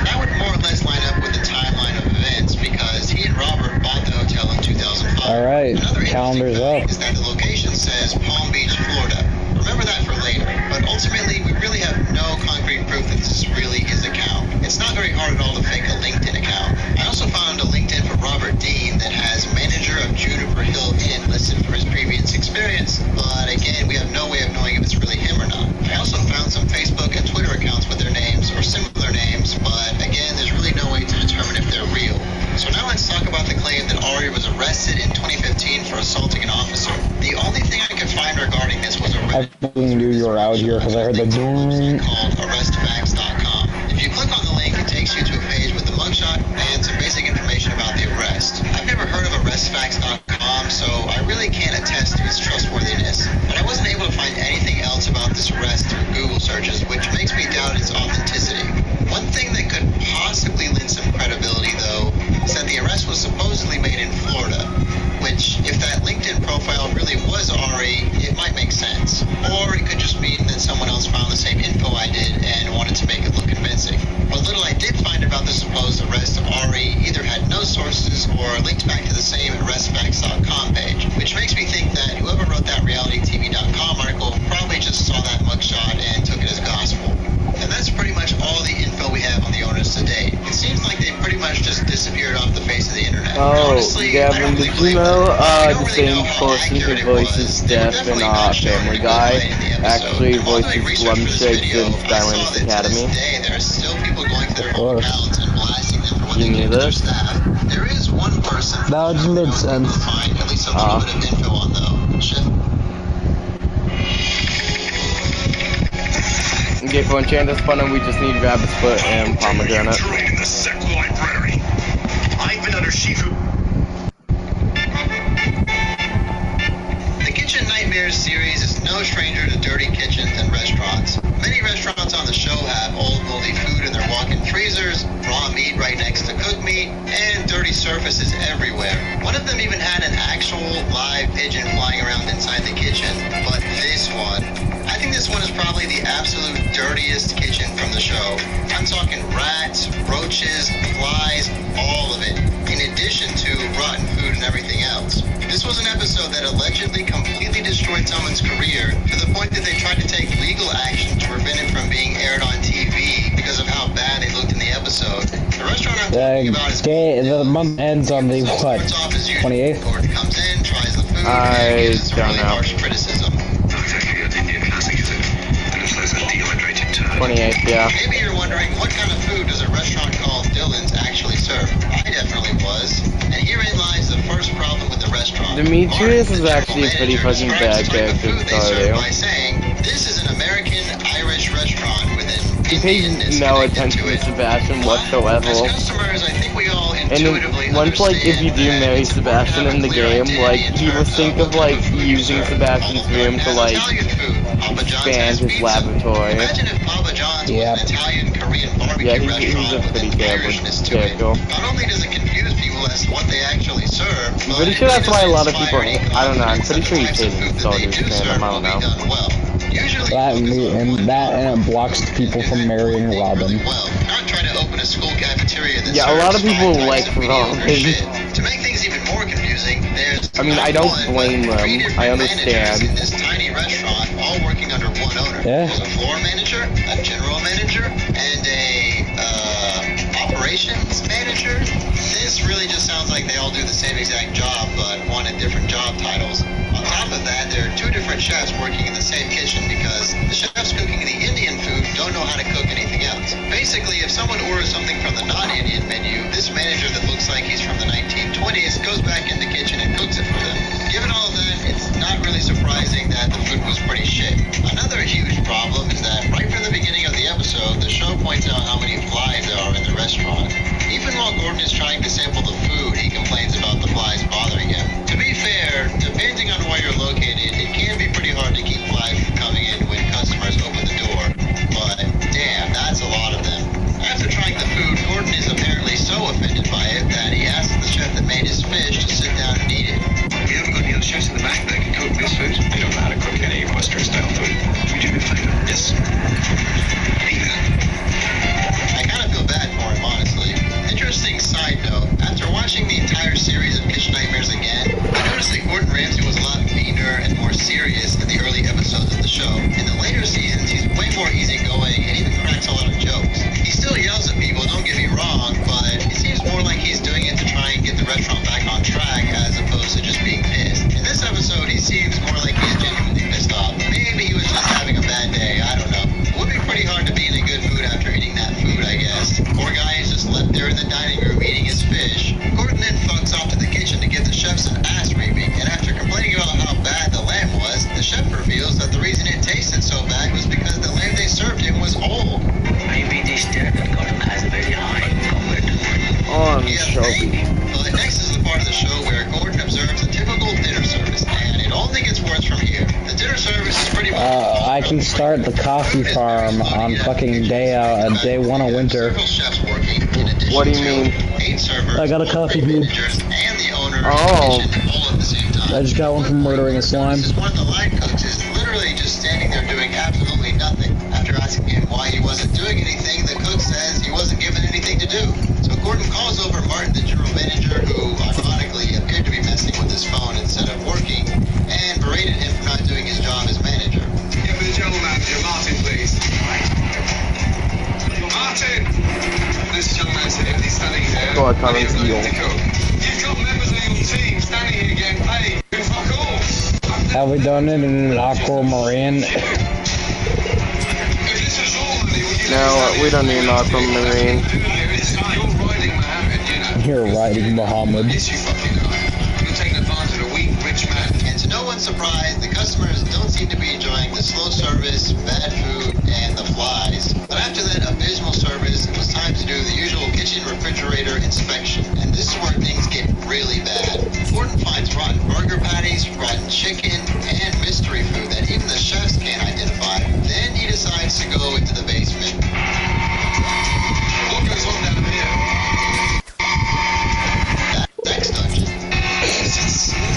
That would more or less line up with the timeline of events because he and Robert bought the hotel in 2005. All right, Another calendar's interesting up. thing is that the location says Palm Beach, Florida. Remember that for later. But ultimately, we really have no concrete proof that this is really his account. It's not very hard at all to fake a LinkedIn account. I also found a LinkedIn for Robert Dean that has manager of Juniper Hill Inn listed for his previous experience, but again, we have no way of knowing if it's really him or not. I also found some Facebook and Twitter accounts with their names or similar names, but again, there's really no way to determine if they're real. So now let's talk about the claim that Ari was arrested in 2015 for assaulting an officer. The only thing I could find regarding this was a I fucking knew you were out here because I heard the ding. called arrestfacts.com. If you click on the link, it takes you to a page with the mugshot and some basic information about the arrest. I've never heard of arrestfacts.com, so I really can't attest to its trustworthiness. But I wasn't able to find anything else about this arrest through Google searches, which makes me doubt its authenticity. One thing that could possibly lend some credibility, though, is that the arrest was supposedly made in Florida, which, if that LinkedIn profile really was Ari, it might make sense. Or it could just mean that someone else found the same info I did and wanted to make it look convincing. What little I did find about the supposed arrest of Ari either had no sources or linked back to the same arrestfacts.com page, which makes me think that whoever wrote that realitytv.com article probably just saw that mugshot and took it as gospel. And that's pretty much all the info we have on the owners today. It seems like they pretty much just disappeared off the face of the internet. Oh, Honestly, I Gavin, don't really did you believe know them. I don't the really know same how person who accurate it voices was. They were Jeff in definitely not shown Family in a good Guy light in the episode. actually And while doing voices research for this Glumshakes video, in I saw Skylanders that to Academy. this day there are still people going to their Of home course. accounts and blasting them for what You they knew do to their this? staff. There is one person That from the made show that we sense. will find at least a little bit of info on, though. Chef Okay, for Enchanted Fun, we just need rabbit's foot and pomegranate. Trade in the sect library. I've been under Shifu. The Kitchen Nightmares series is no stranger to dirty kitchens and restaurants. Many restaurants on the show have old moldy food in their walk-in freezers, raw meat right next to cooked meat, and dirty surfaces everywhere. One of them even had an actual live pigeon flying around inside the kitchen, but this one, I think this one is probably the absolute dirtiest kitchen from the show. I'm talking rats, roaches, flies, all of it, in addition to rotten food and everything else. This was an episode that allegedly completely destroyed someone's career to the point that they tried to take legal action to prevent it from being aired on TV because of how bad they looked in the episode. The restaurant I'm talking about is The month ends on the what? 28th? Gordon comes in, tries the food, I and gives us some don't really know. harsh criticism. Not exactly a Indian classic, is it? It looks like a dehydrated turd. 28th, yeah. Maybe you're wondering what kind of food does a restaurant called Dylan's actually serve? I definitely was. And herein lies the first problem with the restaurant. Demetrius Martin, is the actually a pretty general fucking manager, bad describes the character food to they serve Stardew. by saying, this is an American-Irish restaurant with an He pays Indianness no connected attention to to it. Sebastian But, whatsoever. as customers, I think we all And intuitively then once, like, if you do understand marry that it's important to Sebastian have in a the clear game, like, identity in he will terms think of of, what like, type of food you using serve. Sebastian's Olive room Garden to, has like, Italian food. Papa John's expand has his pizza. laboratory. Imagine if Papa John's Yep. was an Italian Korean barbecue Yeah, he's restaurant a with pretty an terrible Irishness to it. character. Not only does it confuse people as to what they actually serve, I'm but pretty it sure that's really why a lot doesn't of people, inspire any I don't know, I'm confidence pretty that sure the he's types of hating food that they Stardew's do fandom, serve I will don't be know. done well. Usually That focus me on one and it blocks people from marrying thing Robin. really well. Not try to open a school cafeteria that Yeah, a lot of serves people 5 like types of mediocre Robin. shit. To make things even more confusing, there's I mean, not I don't one, blame but 3 them. different I managers understand. in this tiny restaurant, all working under one owner. Yeah. There's a floor manager, a general manager, and a operations manager. This really just sounds like they all do the same exact job, but wanted different job titles. On top of that, there are 2 different chefs working in the same kitchen because the chefs cooking the Indian food don't know how to cook anything else. Basically, if someone orders something from the non-Indian menu, this manager that looks like he's from the 1920s goes back in the kitchen and cooks it for them. Given all of that, it's not really surprising that the food was pretty shit. Another huge problem is that right from the beginning of the episode, the show points out how many flies there are in the restaurant. Even while Gordon is trying to sample the food, he complains about the flies bothering him. To be fair, depending on where you're located, it can be pretty hard to keep flies from coming in start the coffee farm on fucking day 1 of winter. Several chefs working in addition What do you to mean? 8 servers, I got a coffee bean. managers, and the owner Oh. in the kitchen all at the same time. I just got one from murdering a slime. One of the line cooks is literally just standing there doing absolutely nothing. After asking him why he wasn't doing anything, the cook says he wasn't given anything to do. So Gordon calls over Martin, the general manager, who ironically appeared to be messing with his phone instead of working, and berated him for not doing his job as manager. Get with the general manager, Martin, please. Martin! This young man's here, he's standing here. Go on, and he has Colin, nothing to deal. cook. You've got members of your team standing here getting paid. You fuck all. Have we done it in an aquamarine? If this was all money, would you No, we don't need an aquamarine. You're riding Mohammed, you know. You're riding Muhammad. Yes, you fucking are. You're taking advantage of a weak, rich man. And to no one's surprise, the customers don't seem to be enjoying the slow service, bad food, and the flies. But after that abysmal service, it was time to do the usual kitchen refrigerator inspection. And this is where things get really bad. Gordon finds rotten burger patties, rotten chicken, and mystery food that even the chefs can't identify. Then he decides to go into the basement. What goes on down here? Next dungeon.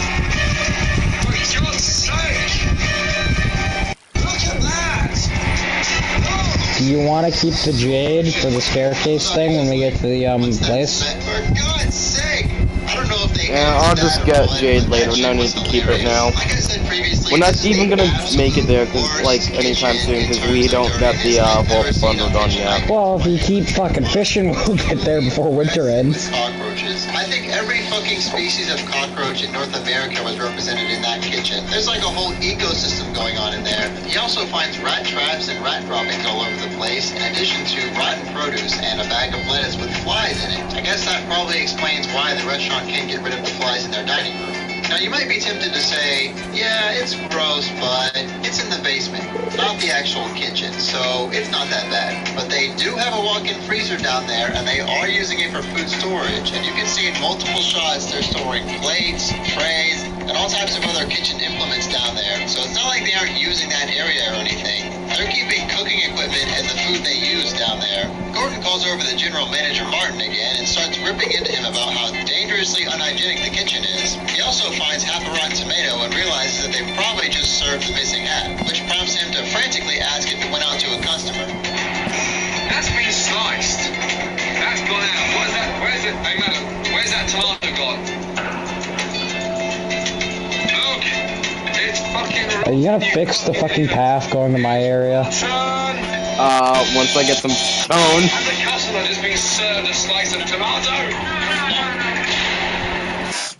For God's sake! Look at that! Do you want to keep the jade for the staircase thing when we get to the place? For God's sake! I don't know if they Yeah, I'll just get Jade later. No need to keep it now. Like I said previously, We're not this is even the gonna absolute make it there, cause worst like anytime kitchen soon, in because we terms of don't got the dirtiness I've vault ever seen bundle on done kitchen. yet. Well, if we keep fucking fishing, we'll get there before winter ends. Cockroaches. I think every fucking species of cockroach in North America was represented in that kitchen. There's like a whole ecosystem going on in there. He also finds rat traps and rat droppings all over the place, in addition to rotten produce and a bag of lettuce with flies in it. I guess that probably explains why the restaurant can't get rid of the flies in their dining room. Now you might be tempted to say, yeah, it's gross, but it's in the basement, not the actual kitchen, so it's not that bad. But they do have a walk-in freezer down there, and they are using it for food storage. And you can see in multiple shots they're storing plates, trays, and all types of other kitchen implements down there. So it's not like they aren't using that area or anything. They're keeping cooking equipment and the food they use down there. Gordon calls over the general manager Martin again and starts ripping into him about how dangerously unhygienic the kitchen is. He also finds half a rotten tomato and realizes that they probably just served the missing half, which prompts him to frantically ask if it went out to a customer. That's been sliced. That's gone out. Where's that? Where's it? Hey, madam, where's that tomato gone? Look, it's fucking Are you gonna fix the fucking path going to my area? rotten. Once I get some stone. And the customer has been served a slice of tomato.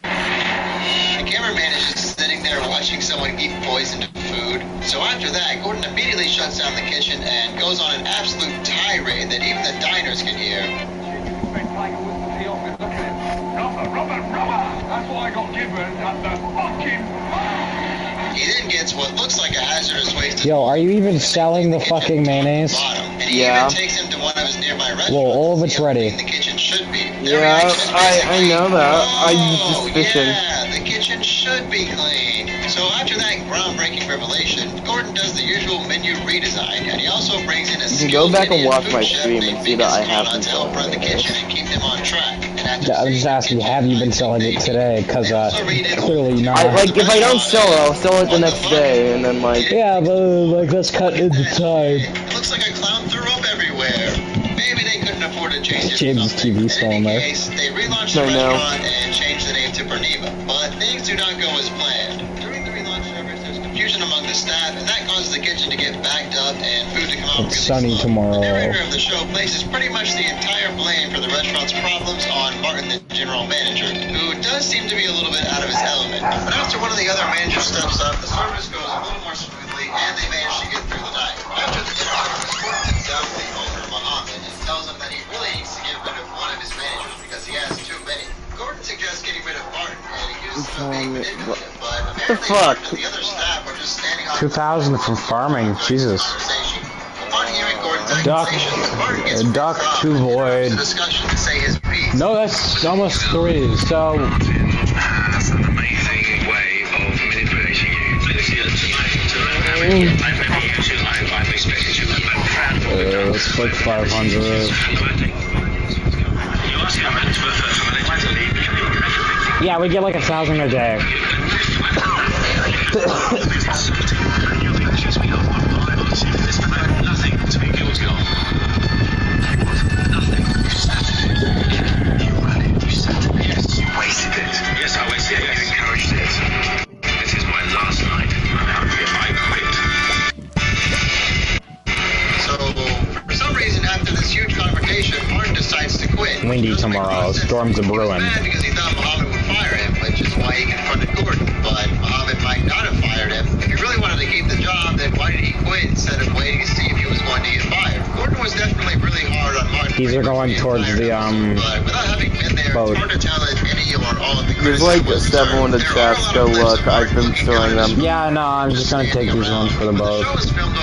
The cameraman is just sitting there watching someone eat poisoned food. So after that, Gordon immediately shuts down the kitchen and goes on an absolute tirade that even the diners can hear. That's what I got given at the fucking He then gets what looks like a hazardous waste. Yo, are you even selling the fucking mayonnaise? And he Yeah. even takes him to one of his nearby restaurants. Well, all of to it's see how ready. clean the kitchen should be. Their Yeah, reaction is I basically, know that. I "Oh, just fishing. yeah, the kitchen should be clean. So after that groundbreaking revelation, Gordon does the usual menu redesign, and he also brings in a You can go skilled back and Indian watch food my chef stream named and see that I Venus have Lana been to help selling run the mayonnaise. kitchen and keep them on track. And after I'm just seeing asking, the have you been selling it today? Because, clearly not. Like, if I don't sell it, I'll sell it the next day, and then, like... Yeah, but, like, let's cut into time. It looks like a clown threw up everywhere. Maybe they couldn't afford to change it. to James' something. TV still in In any there. case, they relaunched the I know. restaurant and changed the name to Berneva. But things do not go as planned. During the relaunch service, there's confusion among the staff, and that causes the kitchen to get backed up and food to come out It's really sunny slow. tomorrow. The narrator of the show places pretty much the entire blame for the restaurant's problems on Martin, the general manager, who does seem to be a little bit out of his element. But after one of the other managers steps up, the service goes a little more smoothly, and they manage to get through the night. After the dinner service, Gordon sits down with the owner, Muhammad, and tells him that he really needs to get rid of one of his managers because he has too many. Gordon suggests getting rid of Martin, and he accuses him of being manipulative, but apparently fuck? Martin and the other staff are just standing on 2,000 from farming, Jesus. conversation. Upon hearing Gordon's Duck. accusations, Martin gets Duck pissed off to and void. interrupts the discussion to say his piece. No, that's almost 3, so... That's an amazing way of manipulating you. Mm. expected you to make proud. It's like 500. You ask him for Yeah, we get like 1,000 a day. nothing to be guilty of. Nothing. You ran it. You sat it. Yes. You wasted it. Yes, I wasted it. You encouraged it. This is my last night. I'm happy if I quit. So, for some reason, after this huge confrontation, Martin decides to quit. Windy tomorrow. Storms are brewing. He was mad because he thought Muhammad would fire him, which is why he confronted Gordon. But Muhammad might not have fired him. If he really wanted to keep the job, then why did he quit instead of waiting to see if he was going to get fired? Gordon was definitely really hard on Martin. These are going towards the But without having been there, boat. it's hard to tell if any or all of the There's like criticism was several in the deserved. There are chest. a Go lot of look. clips I've been of storing them. Yeah, no, I'm just gonna take these ones for the boat.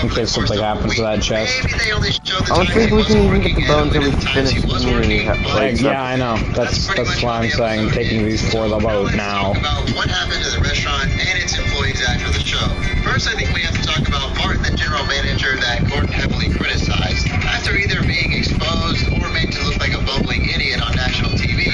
In case something happens to that chest. I don't think we can even get the boat until we finish the community place. Yeah, I know. That's why I'm saying taking these for the boat now. About what happened to the restaurant and its employees after the show. First, I think we have to talk about Martin, the general manager that Gordon heavily criticized. After either being exposed or made to look like a bumbling idiot on national TV,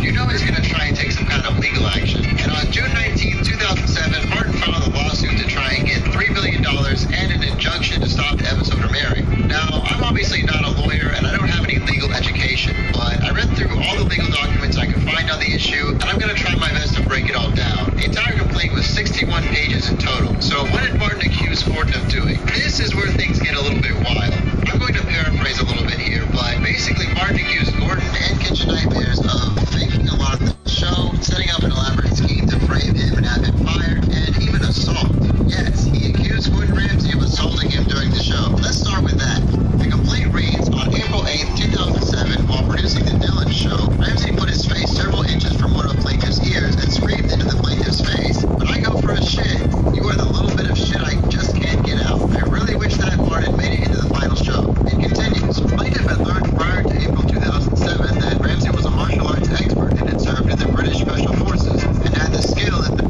you know he's going to try and take some kind of legal action. And on June 19, 2007, Martin filed a lawsuit to try and get $3 million and an injunction to stop the episode of airing. Now, I'm obviously not a lawyer and I don't have any legal education, but I read through all the legal documents I could find on the issue, and I'm going to try my best to break it all down. The entire complaint was 61 pages in total. So what did Martin accuse Gordon of doing? This is where things get a little bit wild. I'm going to paraphrase a little bit here, but basically Martin accused Gordon and Kitchen Nightmares of faking a lot of the show, setting up an elaborate scheme to frame him and have him fired, and even assault. Yes, he accused Gordon Ramsay of assaulting him during the show. Let's start with that. The complaint reads, on April 8th, 2007, while producing The Dylan Show, Ramsay put his face several inches from one of plaintiff's ears and screamed into the plaintiff's face, "When I go for a shit, you are the little bit of shit I just can't get out. I really wish that part had made it into the final show." It continues, plaintiff had learned prior to April 2007 that Ramsay was a martial arts expert and had served in the British Special Forces and had the skill that the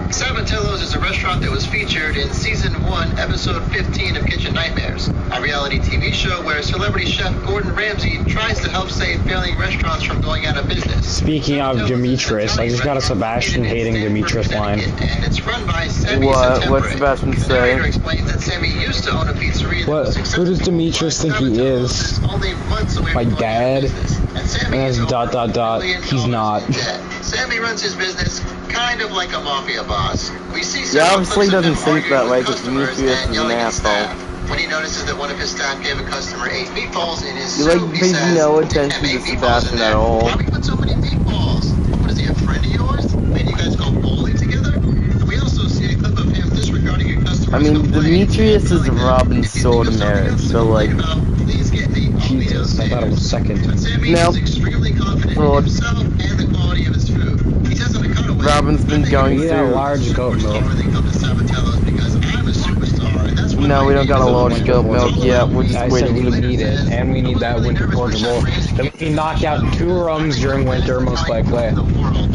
Sabatello's is a restaurant that was featured in Season 1, Episode 15 of Kitchen Nightmares, a reality TV show where celebrity chef Gordon Ramsay tries to help save failing restaurants from going out of business. Speaking of Demetrius, I just got a Sebastian hating Demetrius line. And it's run by Sammy What's Sebastian The narrator say? explains that Sammy used to own a pizzeria that was Who does Demetrius think he is? successful, only months away My from going out of dad? business. And Sammy And is it's dot, over dot, dot. $1 million He's not. in debt. Sammy runs his business kind of like a mafia boss. We see Yeah, several obviously clips of him doesn't think arguing that with way because customers Demetrius and is an yelling at asshole. staff. When he notices that one of his staff gave a customer 8 meatballs in his You soup, like he pay says, no "Didn't attention have to 8 meatballs in Sebastian there. at all. Why would you put so many meatballs? What is he, a friend of yours? Made you guys go bowling together?" And we also see a clip of him disregarding a customer's I mean, complaint. Demetrius is Telling them, Robin's "If you sword think of of something marriage, else to so like, complain about, please get me all the Jesus, I thought it was second. But Sammy No. is extremely confident Fraud. in himself and the quality of his food. He says in a cutaway, Robin's been going Eat a through. large goat milk. "Superstar, they come to Sabatello's because I'm a superstar, and that's what No, I we don't need." got a So large it's goat all milk about yet. We're just I said waiting. we need it, and we need that winter portable. Then we knock out 2 rums during winter, most likely.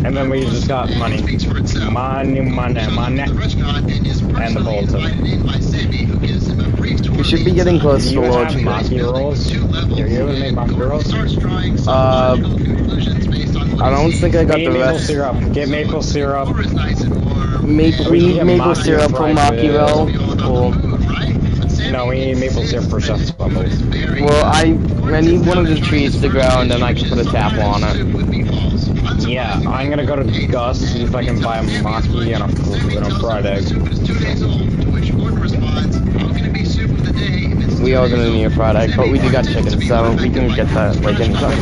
And then we just got money. Money, money, money. And the bulletin. We should be getting close Do to you have large. maki rolls? You able to make maki rolls? I don't think I got We the need maple rest. syrup. Get maple syrup. We need get maple maki syrup for fried Maki with- roll. Cool. No, we need maple syrup for chef's bubble. Well, I need one of the trees to grow, and then I can put a tap on it. Yeah, I'm gonna go to Gus, see if I can buy a maki and a fried egg. We are gonna need a fried egg, but we do got chicken, so we can get that like anytime.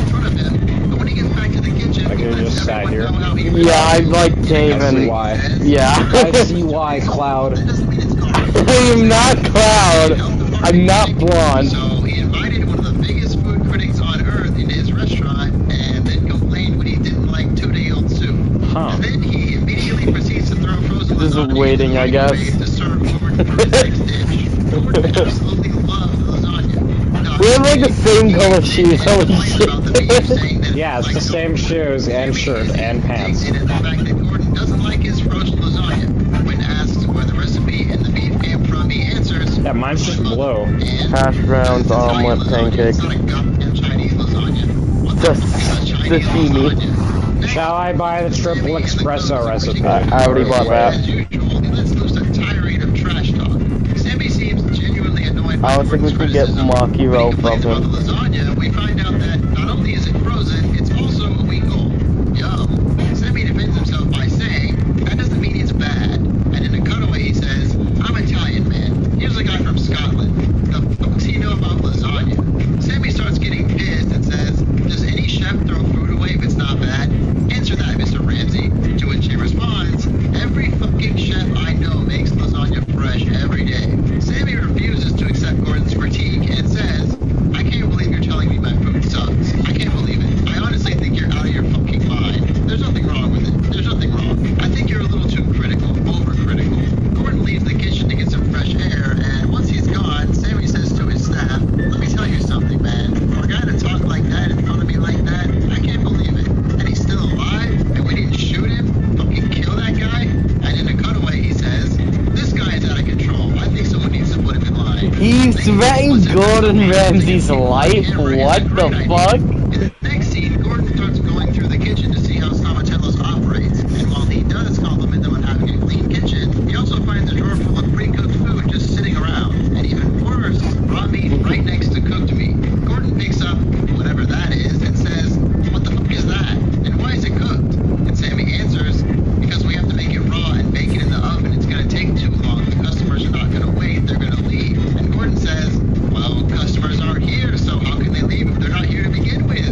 I could have just sat here. Yeah, I like I see Taven. why. Yeah. I see why, Cloud. I am not Cloud. I'm not blonde. So he invited one of the biggest food critics on earth into his restaurant and then complained when he didn't like 2-day-old soup. Huh. And then he immediately proceeds to throw frozen Just lasagna waiting, I guess. to serve Gordon for the next dish. Gordon absolutely loved lasagna. Now, Wait, have like the same color shoes. Holy shit. Yeah, it's the same shoes and shirt and pants. And the fact that Gordon doesn't like his roast lasagna. When asked where the recipe and the beef came from, he answers, Yeah, mine's just blue. Hash browns, omelet, pancakes. It's not a goddamn Chinese lasagna. What the fuck is a Chinese Sashimi. lasagna? Shall I buy the triple espresso recipe? I already bought that. As usual, he lets loose a tirade of trash talk. Sammy seems genuinely annoyed by I don't think we Gordon's can get criticism. Maki When roll he from complains about him. the lasagna, we find out that not only is it frozen, it's also a week old. Yum. Sammy defends himself by saying, that doesn't mean it's bad. And in a cutaway he says, I'm Italian, man. Here's a guy from Scotland. The fuck does he know about lasagna? Sammy starts getting pissed and says, does any chef throw food away if it's not bad? Answer that, Mr. Ramsay. To which he responds, every fucking chef I know makes lasagna fresh every day. Sammy refuses to accept Gordon's critique and says, I can't believe you're telling me my food sucks. I can't believe it. I honestly think you're out of your fucking mind. There's nothing wrong with it. There's nothing wrong. I think you're a little too critical, overcritical. Gordon leaves the kitchen to get some fresh air, and once he's gone, Sammy says to his staff, let me tell you something, man. For a guy to talk like that in front of me like that, I can't believe it. And he's still alive, and we didn't shoot him, fucking kill that guy. And in a cutaway, he says, this guy is out of control. I think someone needs to put him in line. He's threatening Gordon Ramsay's life? What the fuck? In the next scene, Gordon starts going through the kitchen to see how Stamatello's operates. And while he does compliment them on having a clean kitchen, he also finds a drawer full of pre-cooked food just sitting around. And even worse, raw meat right next to cooked meat. Gordon picks up whatever that is and says, what the fuck is that? And why is it cooked? And Sammy answers, because we have to make it raw and bake it in the oven. It's going to take too long. The customers are not going to wait. They're going to leave. And Gordon says, well, customers aren't here, so how can they leave if they're not here to begin with?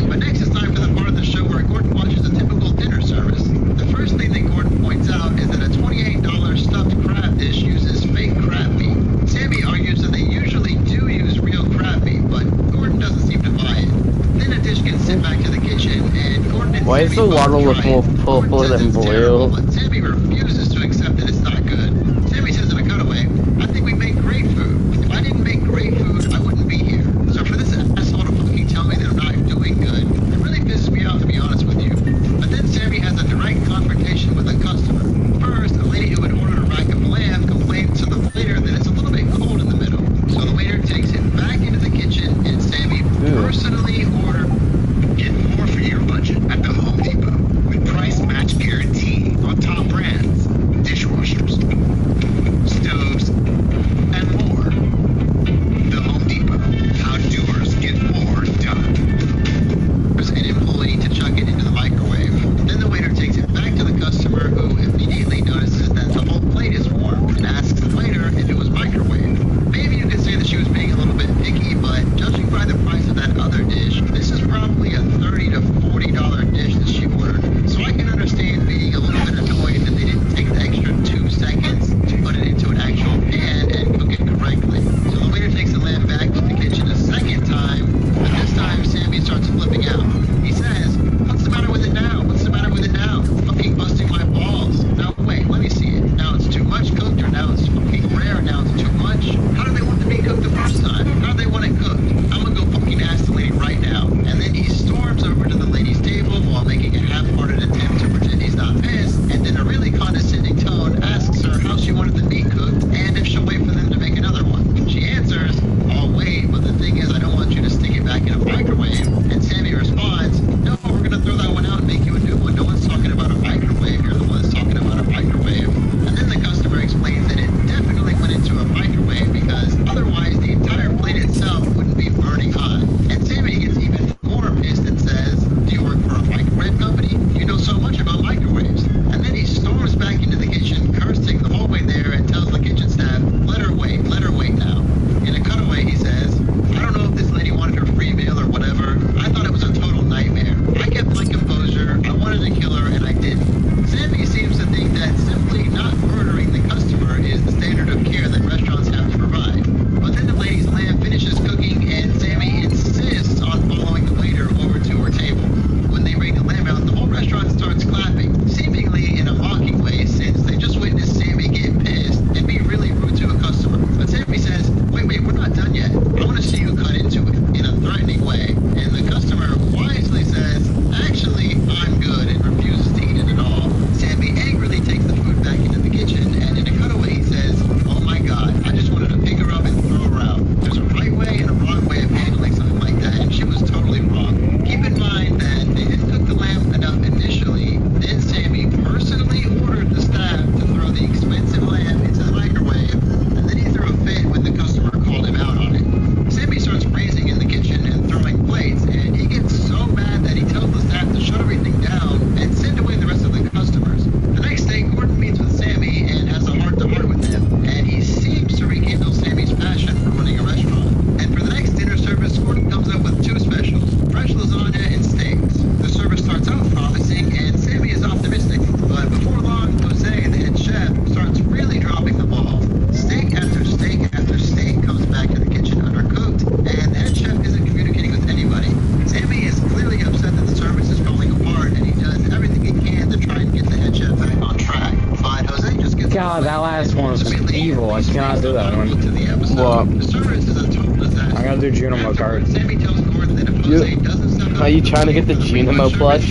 But next it's time for the part of the show where Gordon watches a typical dinner service. The first thing that Gordon points out is that a $28 stuffed crab dish uses fake crab meat. Sammy argues that they usually do use real crab meat, but Gordon doesn't seem to buy it. Then a dish gets sent back to the kitchen, and Gordon and Why Sammy is the both water look try more it. purple Gordon says than it's blue? terrible, but Sammy refuses to accept that it's not good. Sammy says in a cutaway, I think we make great food. If I didn't make great food, I wouldn't be here. So for this asshole to fucking tell me that I'm not doing good, it really pisses me off, to be honest with you. But then Sammy has a direct confrontation with a customer. First, a lady who had ordered a rack of lamb complained to the waiter that it's a little bit cold in the middle. So the waiter takes it back into the kitchen, and Sammy personally ordered, get more for your budget at the Home Depot with price match guarantee on top brands. Dish God, that last one was evil. I cannot do that one. What? I gotta do Junimo card. Are you trying to get the Junimo plush?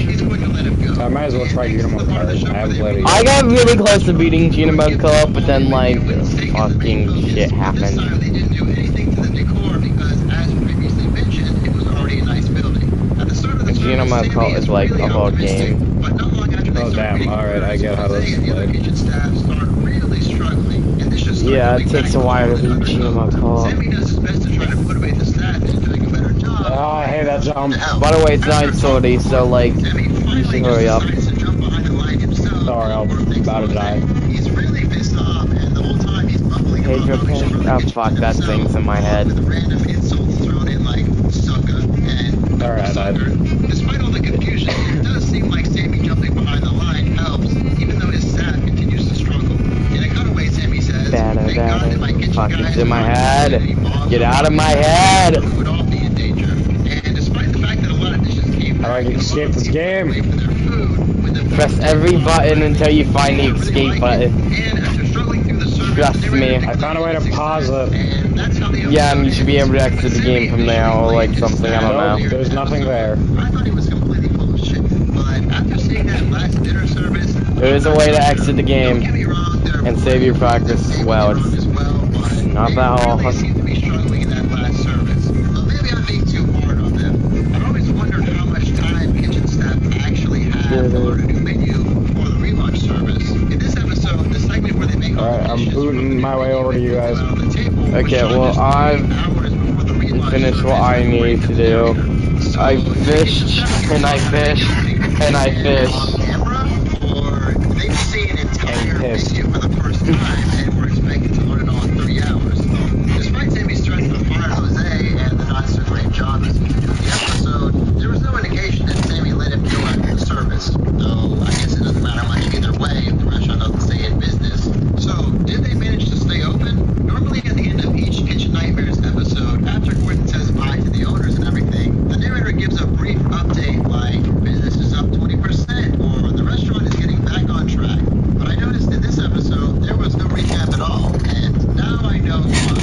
I might as well try Junimo card. I haven't played it I yet. got really close to beating Junimo Co-op, but then like fucking shit happened. They didn't do anything to the decor because, as previously mentioned, it was already a nice building. At the start of the Junimo Co-op is like a whole game. but not long after they Oh, started damn. Alright, I get how this is and the other played. kitchen staff started really struggling, and this just started Yeah, it going takes a back while to the beat Junimo Co-op. Sammy does his best to try to motivate the staff into doing a better job. Oh, I hate that jump. By the way, it's 9:40, so like you should hurry up. Sorry, I'm about to die. He's really pissed off, and the whole time he's mumbling about Pedro how he should Pen. really Oh get fuck, you that himself, thing's in my head. with random insults thrown in like sucker and Alright, I died. sucker. Despite all the confusion, it does seem like Sammy jumping behind the line helps, even though his staff continues to struggle. In a cutaway, Sammy says, "Thank God that my kitchen Fuck, guy it's is in my around head. and he bombs Get on out of us. my head. We would all be in danger." And despite the fact that a lot of dishes came How do I back, escape this game? wait for their food, when the Press every button until you find the escape button. and after struggling through the service, Trust me. I found a way to pause it. and that's how the Yeah, and you should be able to exit the game from there or like something, I don't Nope, know. there's nothing there. I thought he was completely full of shit, but after seeing that last dinner service, There is a way to exit the don't get game me wrong, there and were save your progress as well. wrong as well, but not they that really hard. seem to be struggling in that last service. But maybe I'm being too hard on them. I've always wondered how much time kitchen staff actually have to learn a new menu for the relaunch service. In this episode, the segment where they make all Alright, the I'm dishes booting my way over to you guys. on the table was Okay, shot well, just I've 3 hours before the relaunch finished what service I need to do. So, I fished, and I fished, and I fished. on camera, or they've seen an entire And pissed. menu for the first time and were expected to learn it all in 3 hours. Despite Sammy's threats to fire Jose and the not so great job he's going to do in the episode, there was no indication that Sammy let him go after the service. Though I guess it doesn't matter much either way if the restaurant doesn't stay in business. So, did they manage to stay open? Normally at the end of each Kitchen Nightmares episode, after Gordon says bye to the owners and everything, the narrator gives a brief update like business is up 20% or the restaurant is getting back on track. But I noticed in this episode there was no recap at all, and now I know why.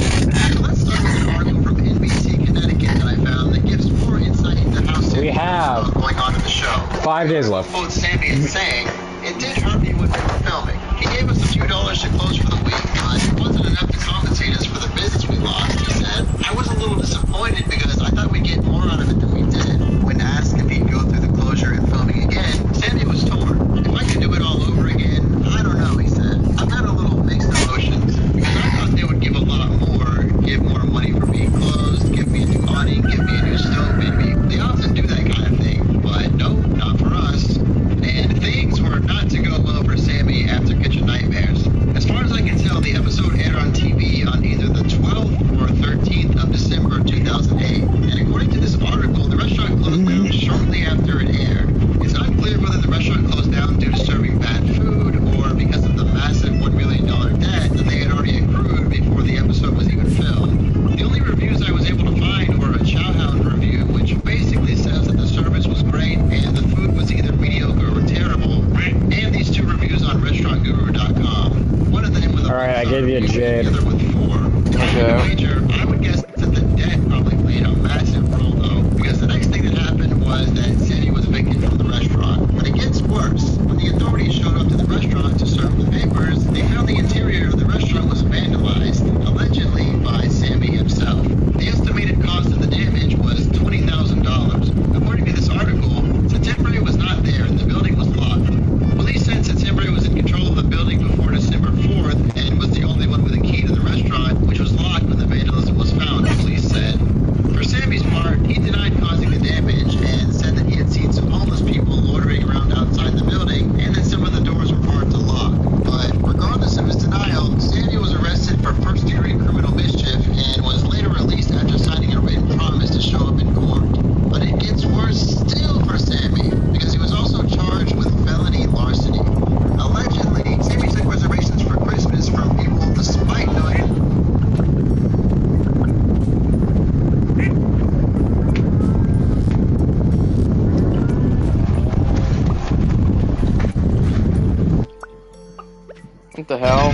So let's start with an article from NBC Connecticut that I found that gives more insight into how We have going on in the show. 5 days left. Quote Sammy is saying, "It did hurt me when we were filming. He gave us a few dollars to close for the week, but it wasn't enough to compensate us for the business we lost," he said. "I was a little disappointed because I thought we'd get more out of it than we did." When asked if he'd go through the closure and filming again, Sammy was torn. "If I could do it all over again, I don't know," he said. "I've had a little mixed emotions because I thought they would give a lot more, give more money for being closed, give me a new awning, give me a new stove maybe. They often do that kind of thing, but no, not for us." And things were not to go well for Sammy after Kitchen Nightmares. As far as I can tell, the episode aired on TV on either the 12th or 13th of December 2008. And according to this article, the restaurant closed down shortly after it aired. It's unclear whether the restaurant closed down due to serving bad food or because of the massive $1 million debt that they had already accrued before the episode was even filmed. The only reviews I was able to find were a Chowhound review, which basically says that the service was great and the food was either mediocre or terrible, and these 2 reviews on restaurantguru.com. One of them with a Alright, I gave you a Jade. the other with 4. Okay. Wager, I would guess that the debt probably played a massive role though, because the next thing that happened was that Sammy was evicted from the restaurant. But it gets worse. When the authorities showed up to the restaurant to serve the papers, they found the interior of the restaurant was vandalized, allegedly by Sammy himself. The estimated cost of the damage was $20,000. According to this article, Settembre was not there and the building was locked. Police said Settembre was in control of the building before December 4th and was the only one with a key to the restaurant, which was locked when the vandalism What the hell?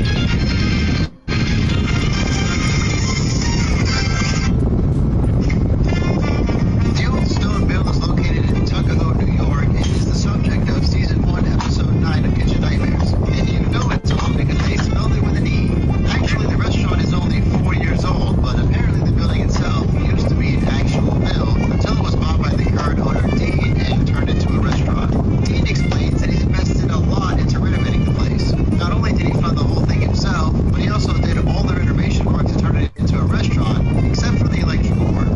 The old stone mill is located in Tuckahoe, New York, and is the subject of Season 1, Episode 9 of Kitchen Nightmares. And you know it's old because they spelled it with an E. Actually, the restaurant is only 4 years old, but apparently the building itself used to be an actual mill until it was bought by the current owner, Dean, and turned into a restaurant. Dean explains that he's invested a lot into renovating the place. Not only did he fund the whole thing himself, but he also did all the renovation work to turn it into a restaurant, except for the electrical work.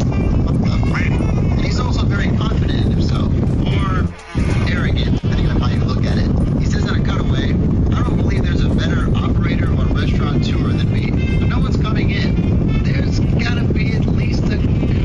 What the frick? And he's also very confident in himself, or arrogant, depending on how you look at it. He says in a cutaway, "I don't believe there's a better operator or restaurateur than me, but no one's coming in. There's gotta be at least a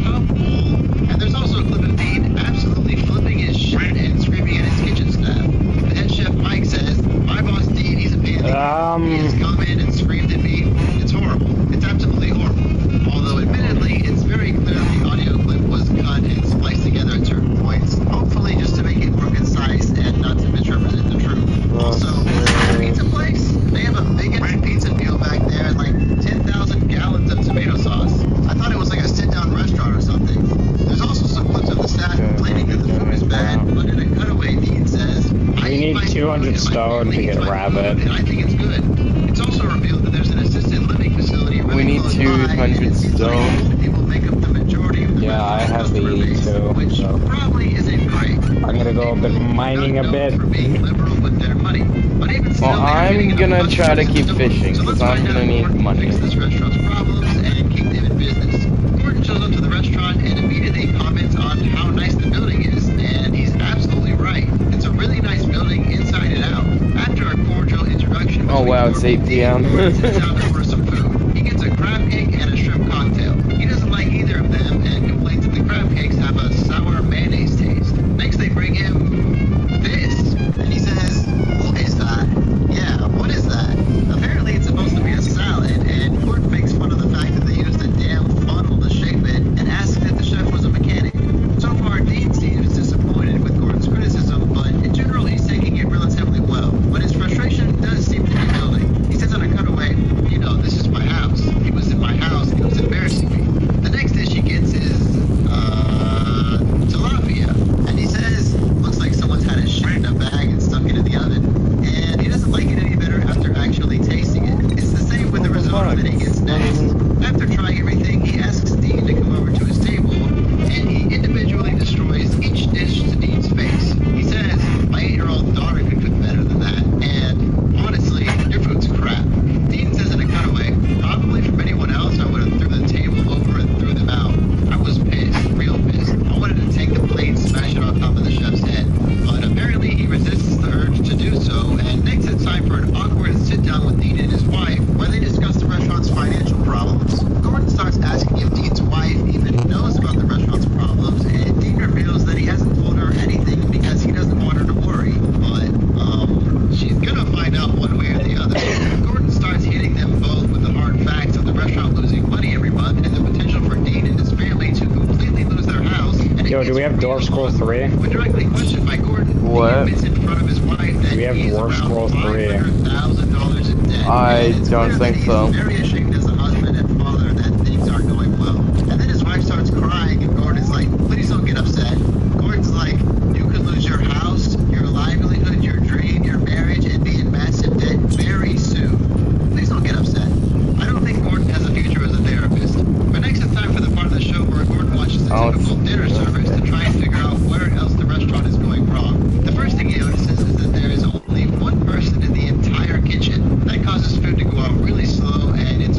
couple." And there's also a clip of Dean absolutely flipping his shit and screaming at his kitchen staff. The head chef Mike says, "My boss Dean, he's a pain in the He has come in and screamed at me. It's horrible. It's absolutely horrible." Although admittedly, it's very clear that the audio clip was cut and spliced together at certain points, hopefully just to make it more concise and not to misrepresent the truth. Also, this is a pizza place. They have a big-ass pizza meal back there and like 10,000 gallons of tomato sauce. I thought it was like a sit-down restaurant or something. There's also some clips of the staff complaining that the food is bad, but in a cutaway, Dean says, "I We eat need my food 200 and my stone family to eats get my rabbit. food, and I think it's good." It's also revealed that there's an assisted living facility really We need close by, 200 and it seems like stone. older people make up the majority of the Yeah, I residents' have customer base, 82, which so probably isn't great. I'm gonna go a bit mining a Not known bit. for being liberal with their money, but even still, Well, they are I'm getting gonna enough try to customers keep to fishing, So let's 'cause I'm find gonna out need Gordon can money. fix this restaurant's problems and keep them in business. Gordon shows up to the restaurant and immediately comments on how nice the building is, and he's absolutely right. It's a really nice building inside and out. After a cordial introduction, Oh wow, it's 8 p.m. Gordon sits down to order some food. He gets a crab cake and a shrimp cocktail. He doesn't like either of them and complains that the crab cakes have a sour mayonnaise taste. Next, they bring him this, and he says, "What is that?" Yeah, what is that? Apparently, it's supposed to be a salad, and Gordon makes fun of the fact that they used a damn funnel to shape it, and asks if the chef was a mechanic. So far, Dean seems disappointed with Gordon's criticism, but in general, he's taking it relatively well. But his frustration does seem to be building. He says on a cutaway, "You know, this is my house. He was in my house, and he was embarrassing me." The next dish he gets is, tilapia. And he says, "Looks like someone's had his shit in a bag and stuck it in the oven." And he doesn't like it any better after actually tasting it. It's the same with the risotto that he gets next. After trying everything, he asks Dean to come over to his table, and he individually destroys each dish to Dean's face. He says, "My 8-year-old daughter could cook better than that, and honestly, your food's crap." Dean says in a cutaway, "Probably from anyone else, I would have threw the table over and threw them out." I was pissed, real pissed. I wanted to take the plate and smash it on top of the chef's head, but apparently he resists the urge to do so, and next it's time for an awkward sit-down with Dean and his wife, where they discuss the restaurant's financial problems. Gordon starts asking if Dean's wife even knows about the restaurant's problems, and Dean reveals that he hasn't told her anything because he doesn't want her to worry, but, she's gonna find out one way or the other. Gordon starts hitting them both with the hard facts of the restaurant losing money every month and the potential for Dean and his family to completely lose their house. And Yo, do we have Dwarf Scroll 3? When directly questioned by Gordon, What? he admits in front of his wife that We have he's Dwarf around Scroll 3. $500,000 in debt. I And it's don't clear think that so. He's very ashamed as a husband and father that things aren't going well. And then his wife starts crying, and Gordon's like, "Please don't get upset." Gordon's like, "You could lose your house, your livelihood, your dream, your marriage, and be in massive debt very soon. Please don't get upset." I don't think Gordon has a future as a therapist. But next it's time for the part of the show where Gordon watches the typical dinner service to try and figure out where else the restaurant is going wrong. The first thing he notices is that there is only one person in the entire kitchen. That causes food to go out really slow, and it's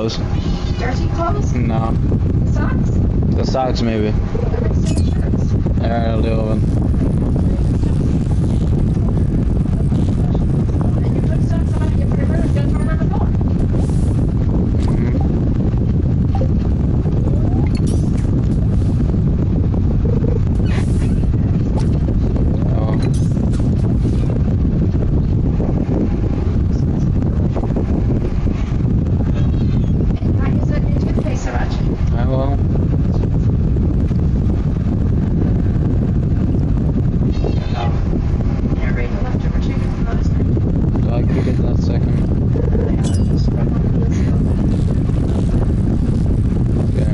clothes. Dirty clothes? No. Socks? The socks, maybe. Shirts. Alright, I'll do it. And you put socks on and you put it in the door. And not use that new toothpaste so much. I will. Yeah, read the leftover chicken from last night. So I could get that second. Just rub on the stove. Okay.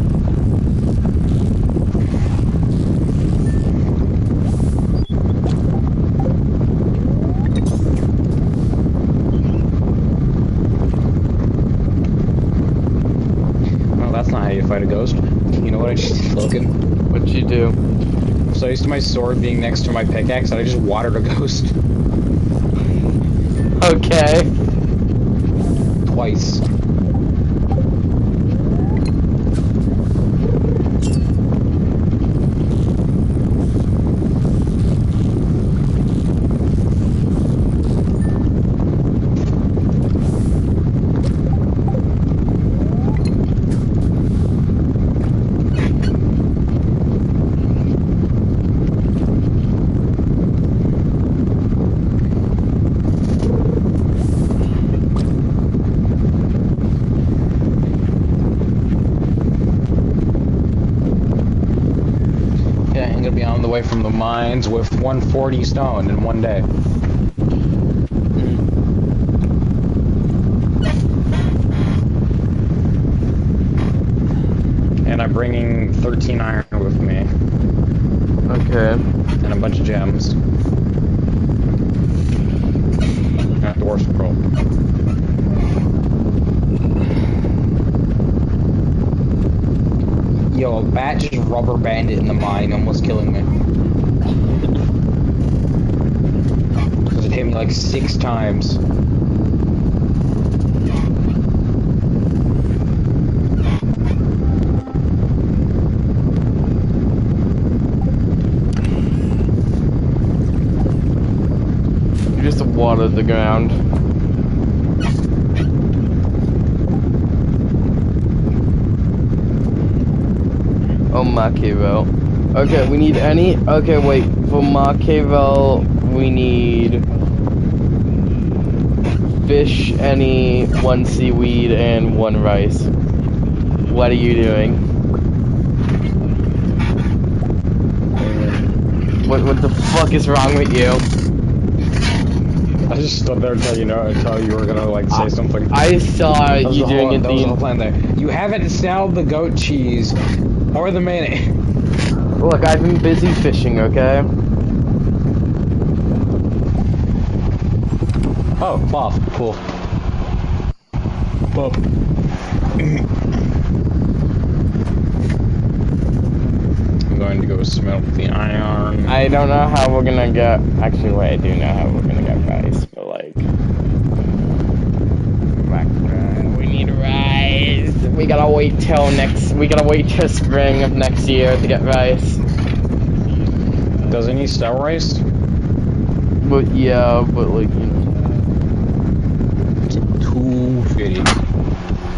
Well, that's not how you fight a ghost. You know what I just did, Logan? What'd you do? So used to my sword being next to my pickaxe, and I just watered a ghost. Okay. Twice. Yeah, I'm gonna be on the way from the mines with 140 stone in one day. And I'm bringing 13 iron with me, Okay. and a bunch of gems. And a dwarf scroll. Yo, a bat just rubber banded in the mine, almost killing me. Because it hit me like 6 times. You just watered the ground. Oh, Machiavel. Okay, we need any. Okay, wait. For Machiavel, we need fish, any, 1 seaweed, and 1 rice. What are you doing? What the fuck is wrong with you? I just stood there until you were gonna like say something. I saw That was you the doing whole, it that was the whole the. plan there. You haven't snelled the goat cheese or the mayonnaise. Look, I've been busy fishing, okay? Oh, cloth. Cool. Boop. I'm going to go smelt the iron. I don't know how we're gonna get. Actually, wait, I do know how we're gonna get rice, but like. We need rice. We gotta wait till next. We gotta wait till spring of next year to get rice. Doesn't he sell rice? But yeah, but like, you know. 250.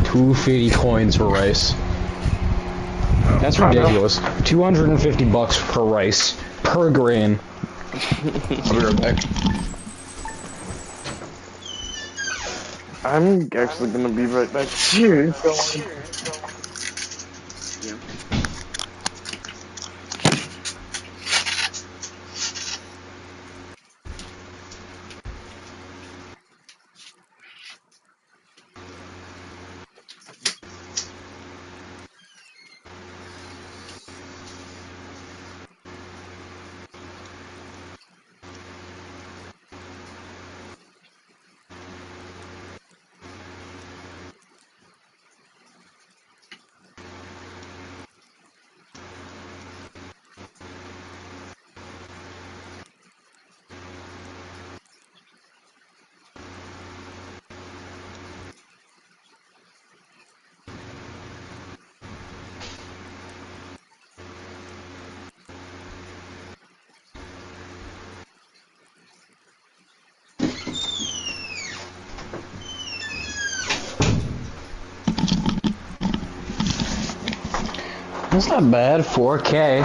250 coins for rice. That's ridiculous. 250 bucks per rice. Per grain. I'll be right back. I'm actually gonna be right back. Cheers. That's not bad. 4K.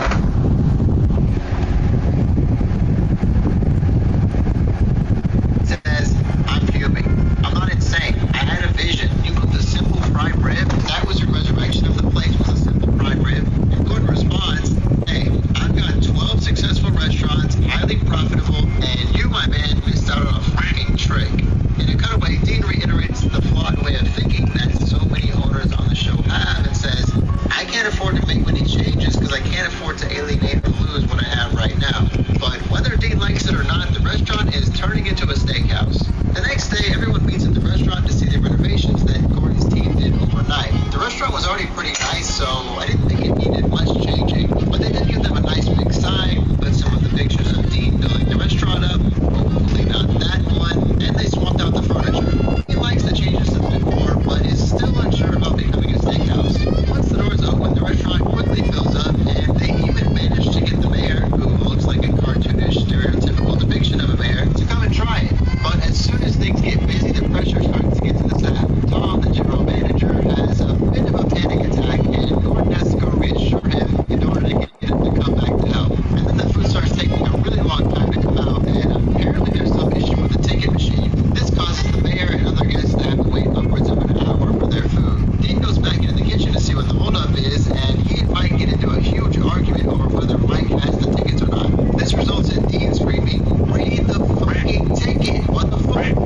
Says, I'm fuming. I'm not insane. I had a vision. You cooked a simple fried rib. That was your resurrection of the place, was a simple fried rib. And Gordon responds, hey, I've got 12 successful restaurants, highly profitable, and you, my man, missed out on a freaking trick. In a cutaway, Dean reiterates the flawed way of thinking that so many owners on the show have and says, I can't afford to make many changes because I can't afford to alienate or lose what I have right now. But whether Dean likes it or not, the restaurant is turning into a steakhouse. The next day, everyone meets at the restaurant to see the renovations that Gordon's team did overnight. The restaurant was already pretty nice, so I didn't think it needed much changing. But they did give them a nice big sign with some of the pictures of Dean building the restaurant up. Hopefully not that one. And they swapped out the furniture. He likes the changes to the decor, but is still unsure about becoming a steakhouse. Once the doors open, the restaurant quickly fills up, and they even managed to get the mayor, who looks like a cartoonish, stereotypical depiction of a mayor, to come and try it. But as soon as things get busy, the pressure starts to get to the staff. Tom, the general manager, has a bit of a panic attack, and Gordon has to go reassure him in order to get him to come back to help. And then the food starts taking a really long time to come out, and apparently there's some issue with the ticket machine. This causes the mayor and other guests to have to wait upwards of an hour for their food. Dean goes back into the kitchen to see what the holdup is, and he and Mike get into a huge argument over whether Mike has the tickets or not. This results in Dean screaming, read the fucking ticket, what the fuck?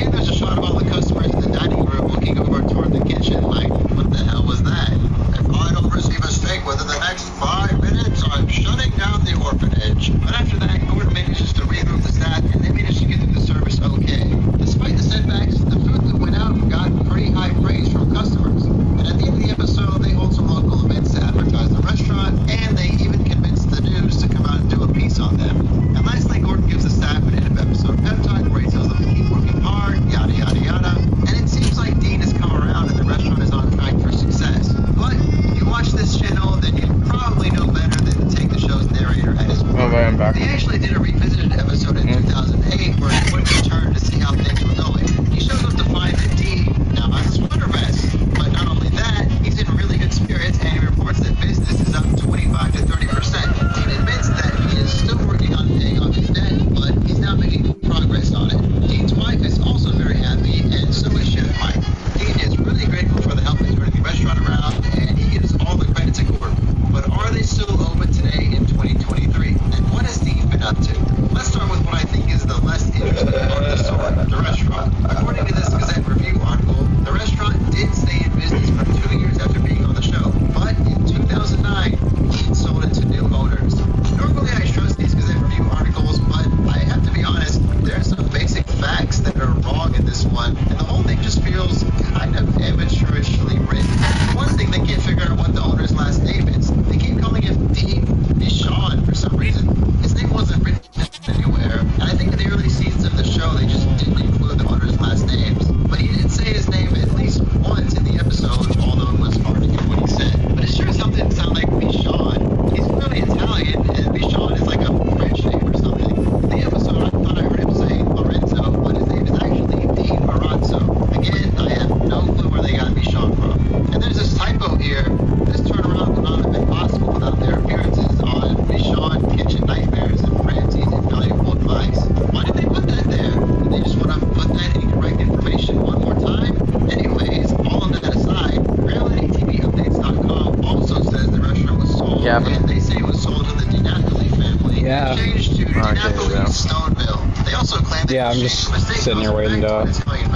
And there's a shot of all the customers in the dining room looking over toward the kitchen like, what the hell was that? If I don't receive a steak within the next 5 minutes, I'm shutting down the orphanage. But after that, Gordon manages to regroup the staff, and they manage to get through the service okay. Despite the setbacks, the food that went out got pretty high praise from customers. And at the end of the episode, they hold some local events to advertise the restaurant, and they even convince the news to come out and do a piece on them. And lastly, Gordon gives the staff an end of episode pep talk where he tells them to keep working hard, yada yada yada. And it seems like Dean has come around and the restaurant is on track for success. But if you watch this channel, then you probably know better than to take the show's narrator at his word. Okay, I'm back. They actually did a revisited episode in 2008 where Gordon returned to see how things were going. He shows up to find that Dean now has a sweater vest. But not only that, he's in really good spirits and he reports that business is up 25 to 30%. Dean admits that he is still working on paying off his debt, but he's now making progress on it. Dean's wife is also very happy, and so is Chef Mike. Dean is really grateful for the help he's turning the restaurant around, and he gives all the credit to Gordon. But are they still open today in 2023? And what has Dean been up to? Let's start with what I think is the less interesting part of the story, the restaurant. According to this Gazette Review article, the restaurant did stay in business for 2 years after being on the show. But in 2009, Dean sold it to new owners. Normally I trust these Gazette Review articles, but I have to be honest, there are some basic facts that are wrong in this one, and the whole thing just feels kind of amateurishly written. For one thing, they can't figure out what the owner's last name is. They keep calling him Dean Bichon for some reason. His name wasn't written anywhere, and I think in the early seasons of the show they just didn't include the owner's last names. But he did say his name at least once in the episode, although it was hard to hear what he said. But it sure something sound like Bichon. He's really Italian, and Bichon is like a French name or something. In the episode, I thought I heard him say Lorenzo, but his name is actually Dean Marazzo. Again, I have no clue where they got Bichon from. And there's this typo here. This turnaround would not have been possible without their appearances on Bichon Kitchen Nightmares and Ramsey's Invaluable Advice. Why did they put that there? Did they just want to put that incorrect information one more time? Anyways, all of that aside, RealityTVUpdates.com also says the restaurant was sold, and they say it was sold to the DiNapoli family. Yeah. Changed to DiNapoli Stoneville. They also claim that I'm just sitting here waiting to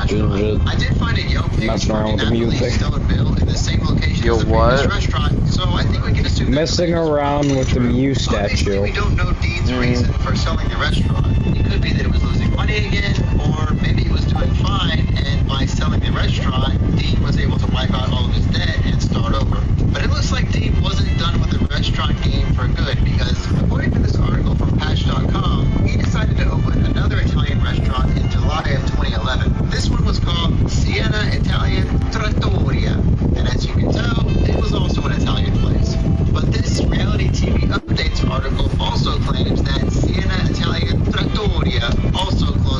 I did find a Yelp page messing for around with the DiNapoli music. Stoneville in the same location Yo, as the what? previous restaurant, so I think we can assume Messing around with the Mew Obviously, statue. we don't know Dean's reason for selling the restaurant. It could be that it was losing money again, or maybe it was doing fine, and by selling the restaurant, Dean was able to wipe out all of his debt and start over. But it looks like Dean wasn't done with the restaurant game for good, because according to this article from Patch.com, he decided to open another Italian restaurant in July of 2011. This one was called Siena Italian Trattoria, and as you can tell, it was also an Italian place. But this reality TV updates article also claims that Siena Italian Trattoria also closed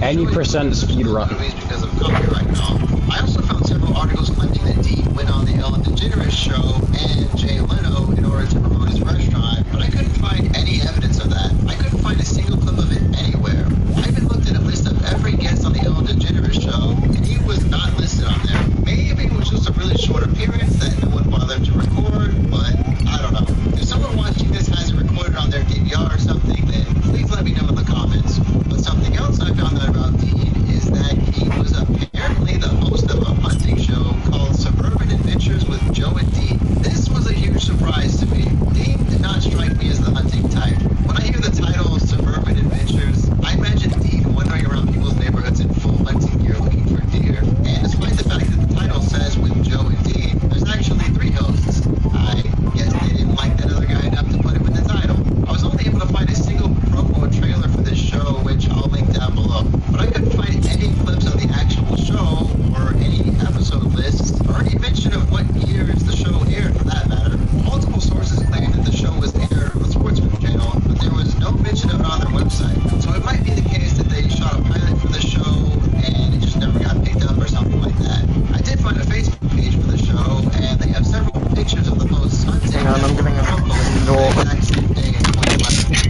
Any percent speed run. Because of copyright and all. I also found several articles claiming that Dean went on the Ellen DeGeneres show and Jay Leno in order to promote his restaurant, but I couldn't find any evidence of that. I couldn't find a single clip of it anywhere. I even looked at a list of every guest on the Ellen DeGeneres show, and he was not listed on there. Maybe it was just a really short appearance that no one bothered to record, but I don't know. If someone watching this has it recorded on their DVR or something, then please let me know in the comments. But something else I found out about Dean is that he was apparently the host of a hunting show called Suburban Adventures with Joe and Dean. This was a huge surprise to me. Dean did not strike me as the hunting type. When I hear the title Suburban Adventures, I imagine Dean wandering around people's neighborhoods in full hunting gear looking for deer. And despite the fact that the title says with Joe and Dean, there's actually 3 hosts. I guess they didn't like that other guy enough to put him in the title. I was only able to find a single promo trailer for this show, which I'll link down below. But I couldn't find any clips of the actual show, or any episode lists, or any mention of what years the show aired for that matter. Multiple sources claim that the show was aired on the Sportsman channel, but there was no mention of it on their website. So it might be the case that they shot a pilot for the show, and it just never got picked up or something like that. I did find a Facebook page for the show, and they have several pictures of the hosts hunting. Hang on, I'm getting a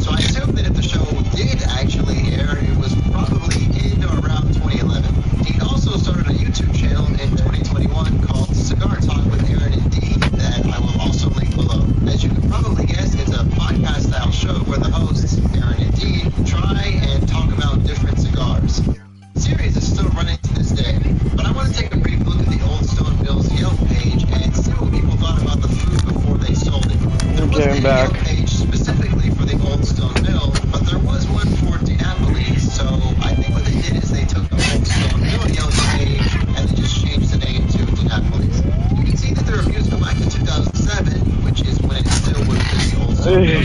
So I assume that if the show did actually air, it was probably in or around 2011. Dean also started a YouTube channel in 2021 called Cigar Talk with Aaron and Dean that I will also link below. As you can probably guess, it's a podcast-style show where the hosts, Aaron and Dean, try and talk about different cigars. The series is still running to this day, but I want to take a brief look at the Old Stone Mill's Yelp page and see what people thought about the food before they sold it. There wasn't a Yelp page specifically for the Old Stone Mill, but there was one for Denapolis, so I think what they did is they took the Old Stone Mill Yelp page and they just changed the name to Denapolis. You can see that the reviews go back to 2007, which is when it still was the Old Stone Mill.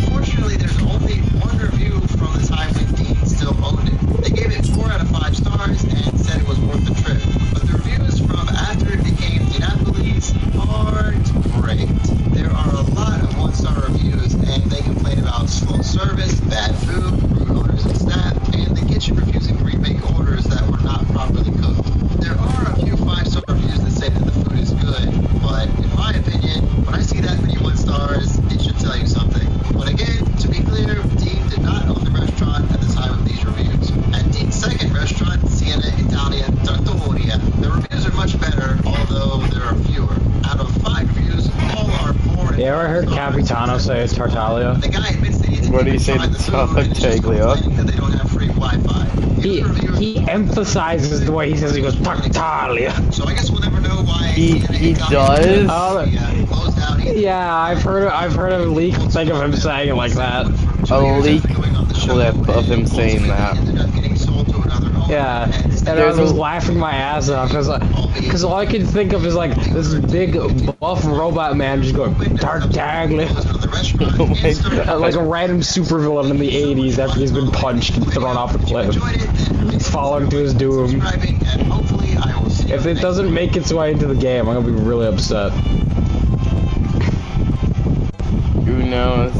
Unfortunately, there's only one review from the time when Dean still owned it. They gave it 4 out of 5 stars and said it was worth the trip. But the reviews from after it became Denapolis aren't great. There are a lot of 1-star reviews, and they complain about slow service, bad food, rude owners and staff, and the kitchen refusing to remake orders that were not properly cooked. There are a few 5-star reviews that say that the food is good, but in my opinion, when I see that many 1 stars, it should tell you something. But again, to be clear, Dean did not own the restaurant at the time of these reviews. At Dean's second restaurant, Siena Italia Tartaria, the reviews are much better, although there are fewer. Out of 5 reviews, all are 4 and You ever heard Capitano say Tartaglia? The guy admits that he didn't What do you even say try to the food and is just Tartaglia? complaining that they don't have free Wi-Fi. He emphasizes the way he says he goes Tartaglia. So I guess we'll never know why He does? closed down either. Yeah, I've heard a leak thing of him saying it like that. A leak clip of him saying that. Yeah, and I was laughing my ass off because all I could think of is like this big buff robot man just going Tartaglia. Oh my god. Like a random supervillain in the 80s after he's been punched and thrown off a cliff. He's falling to his doom. If it doesn't make its way into the game, I'm gonna be really upset. Who knows?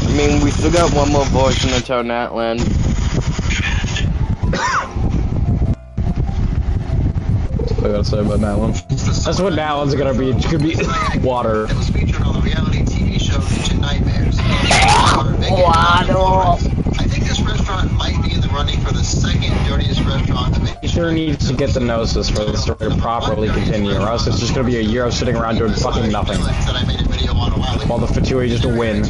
I mean, we still got one more portion of Tonatland. What I gotta say about that one? That's what that one's gonna be. It's gonna be water. It was featured on the reality TV show Kitchen Nightmares. Water. I think this restaurant might be in the running for the second dirtiest restaurant to make. You sure needs to get the gnosis for the story to properly continue, or else it's just gonna be a year of sitting around doing fucking nothing. While the Fatui just win.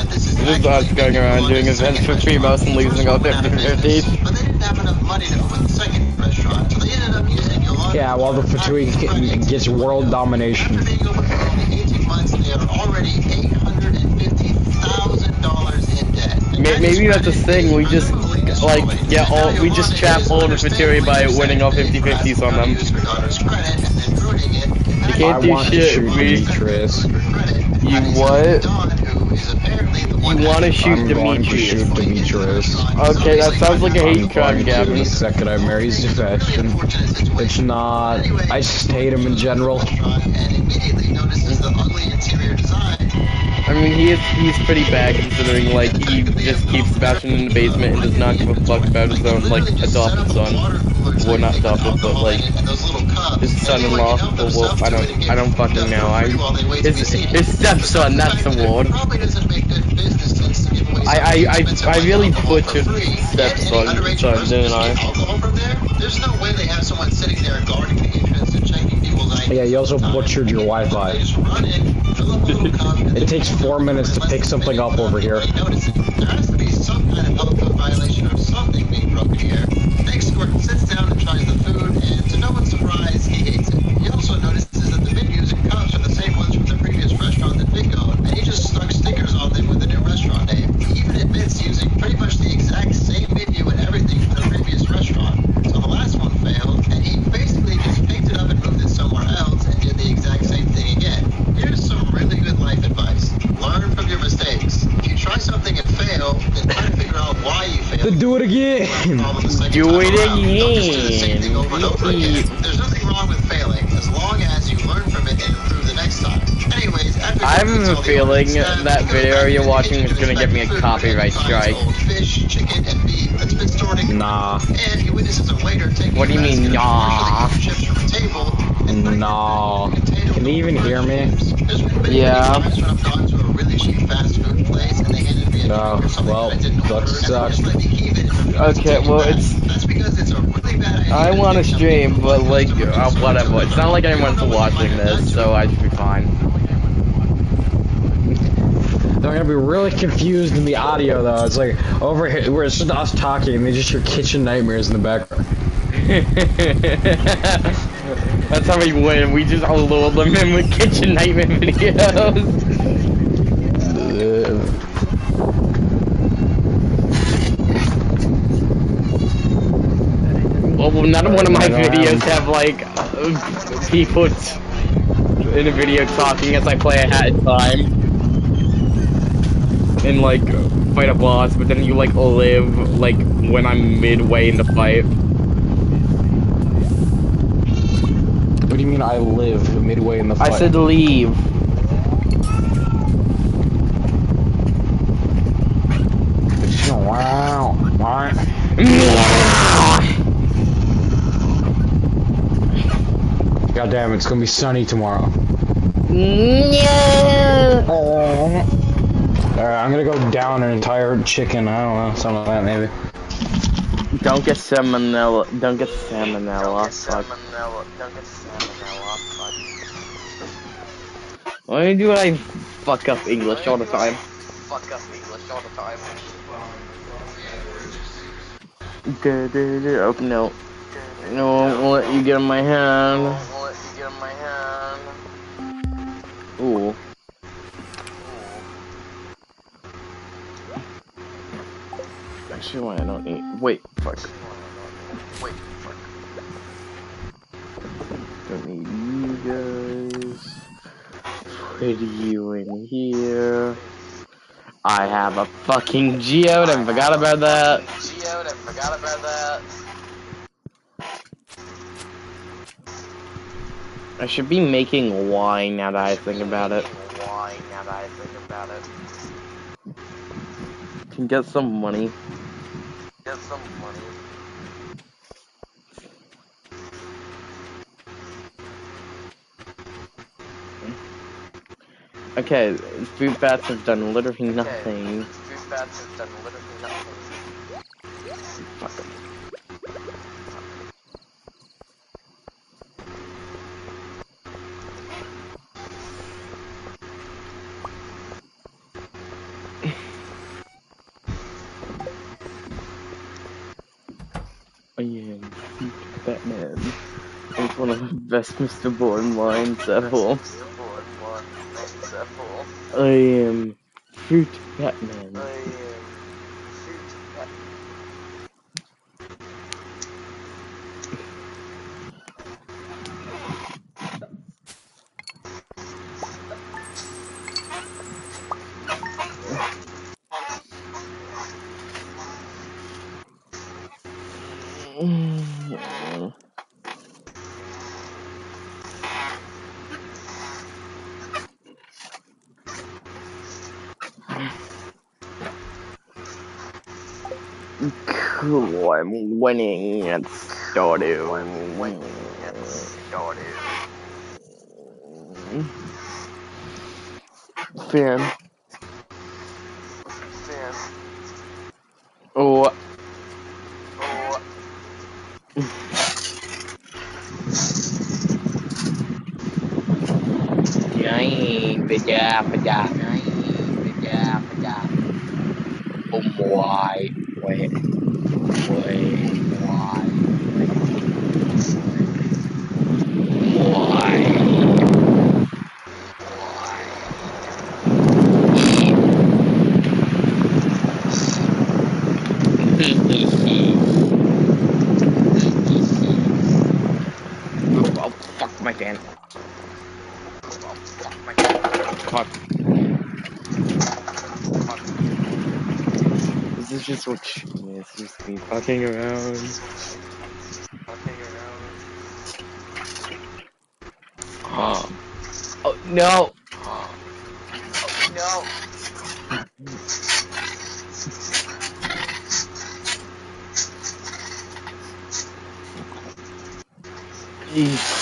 This is us going around doing events for Primos and losing all 50-50. But they didn't have enough money to open the second restaurant, so they ended up using a lot. Yeah, while the Fatui gets world domination. After being open for only 18 months, they are already $850,000 in debt. Maybe that's the thing. We just we just trap all the Fatui by winning all 50-50s on them. You can't do shit. You what? You want to shoot Demetrius? Okay, that sounds like a hate crime, Gavin. The second I marry Sebastian. It's not. I just hate him in general. And immediately notices the ugly interior design. I mean, he's pretty bad considering, like, he just keeps Sebastian in the basement and does not give a fuck about his own, like, adopted son. Well, not adopted, but, like, his son-in-law. Well, I don't fucking know. His stepson, that's the word. I really butchered stepson, didn't I? There's no way they have someone sitting there guarding the entrance and checking people's IDs. Yeah, you also butchered your Wi-Fi. Just run in, fill up a little cup, and It takes 4 minutes to pick something up over here. There has to be some kind of health code violation or something being broken here. Next, Gordon sits down and tries the food, and to no one's surprise, he hates it. He also notices that the menus and cups are the same ones from the previous restaurant that Vic owned, and he just stuck stickers on them with the new restaurant name. He even admits using pretty much the exact same menu and everything from the previous restaurant. So the last one failed, and he basically just picked it up and moved it somewhere else and did the exact same thing again. Here's some really good life advice. Learn from your mistakes. If you try something and fail, then try to figure out why you failed. Then do it again. Do it again. There's nothing wrong with failing as long as you learn from it and improve the next time. Anyways, after I have a feeling that video you're watching is gonna get me a copyright strike. Fish, chicken, and beef that's been stored in Nah. and he witnesses a waiter taking What do you mean, nah? chips from a table and Nah. Can you even hear me? Yeah. When I've gone to a really cheap fast food place and they handed me a No. drink or something Well, that I didn't order, that and they sucks. just let me keep it and refuse to Okay, take it well, back. it's. That's because it's a really bad idea. I want to take something stream, from but one like, customer to whatever. another. It's not like anyone's watching this, so I should be fine. They're gonna be really confused in the audio though. It's like over here where it's just us talking and they just hear kitchen nightmares in the background. That's how we win. We just lure them in with kitchen nightmare videos. Well, none of one of my videos have like people in a video talking as I play a hat in time and like fight a boss, but then you like live like when I'm midway in the fight. What do you mean I live midway in the fight? I said leave. Wow. God damn, it's gonna be sunny tomorrow. No. Alright, I'm gonna go down an entire chicken. I don't know, something like that maybe. Don't get salmonella. Don't get salmonella. Fuck. Why do I fuck up English all the time? Oh no. No, I won't let you get in my hand. Ooh. Actually, why I don't need. Wait, fuck. Don't need you guys. Put you in here. I have a fucking geode and forgot about that. I should be making wine now that I think about it. Can get some money. Okay, food bats have done literally nothing. Fuck 'em. I am Batman. It's one of the best Mr. Bourne lines ever. I am Fruit Batman. Cool, I'm winning at Stardew. Fan. Oh. Oh my. Wait. Oh, fuck my fan. Fuck. This is just what it's just me fucking around. Oh no! Eesh.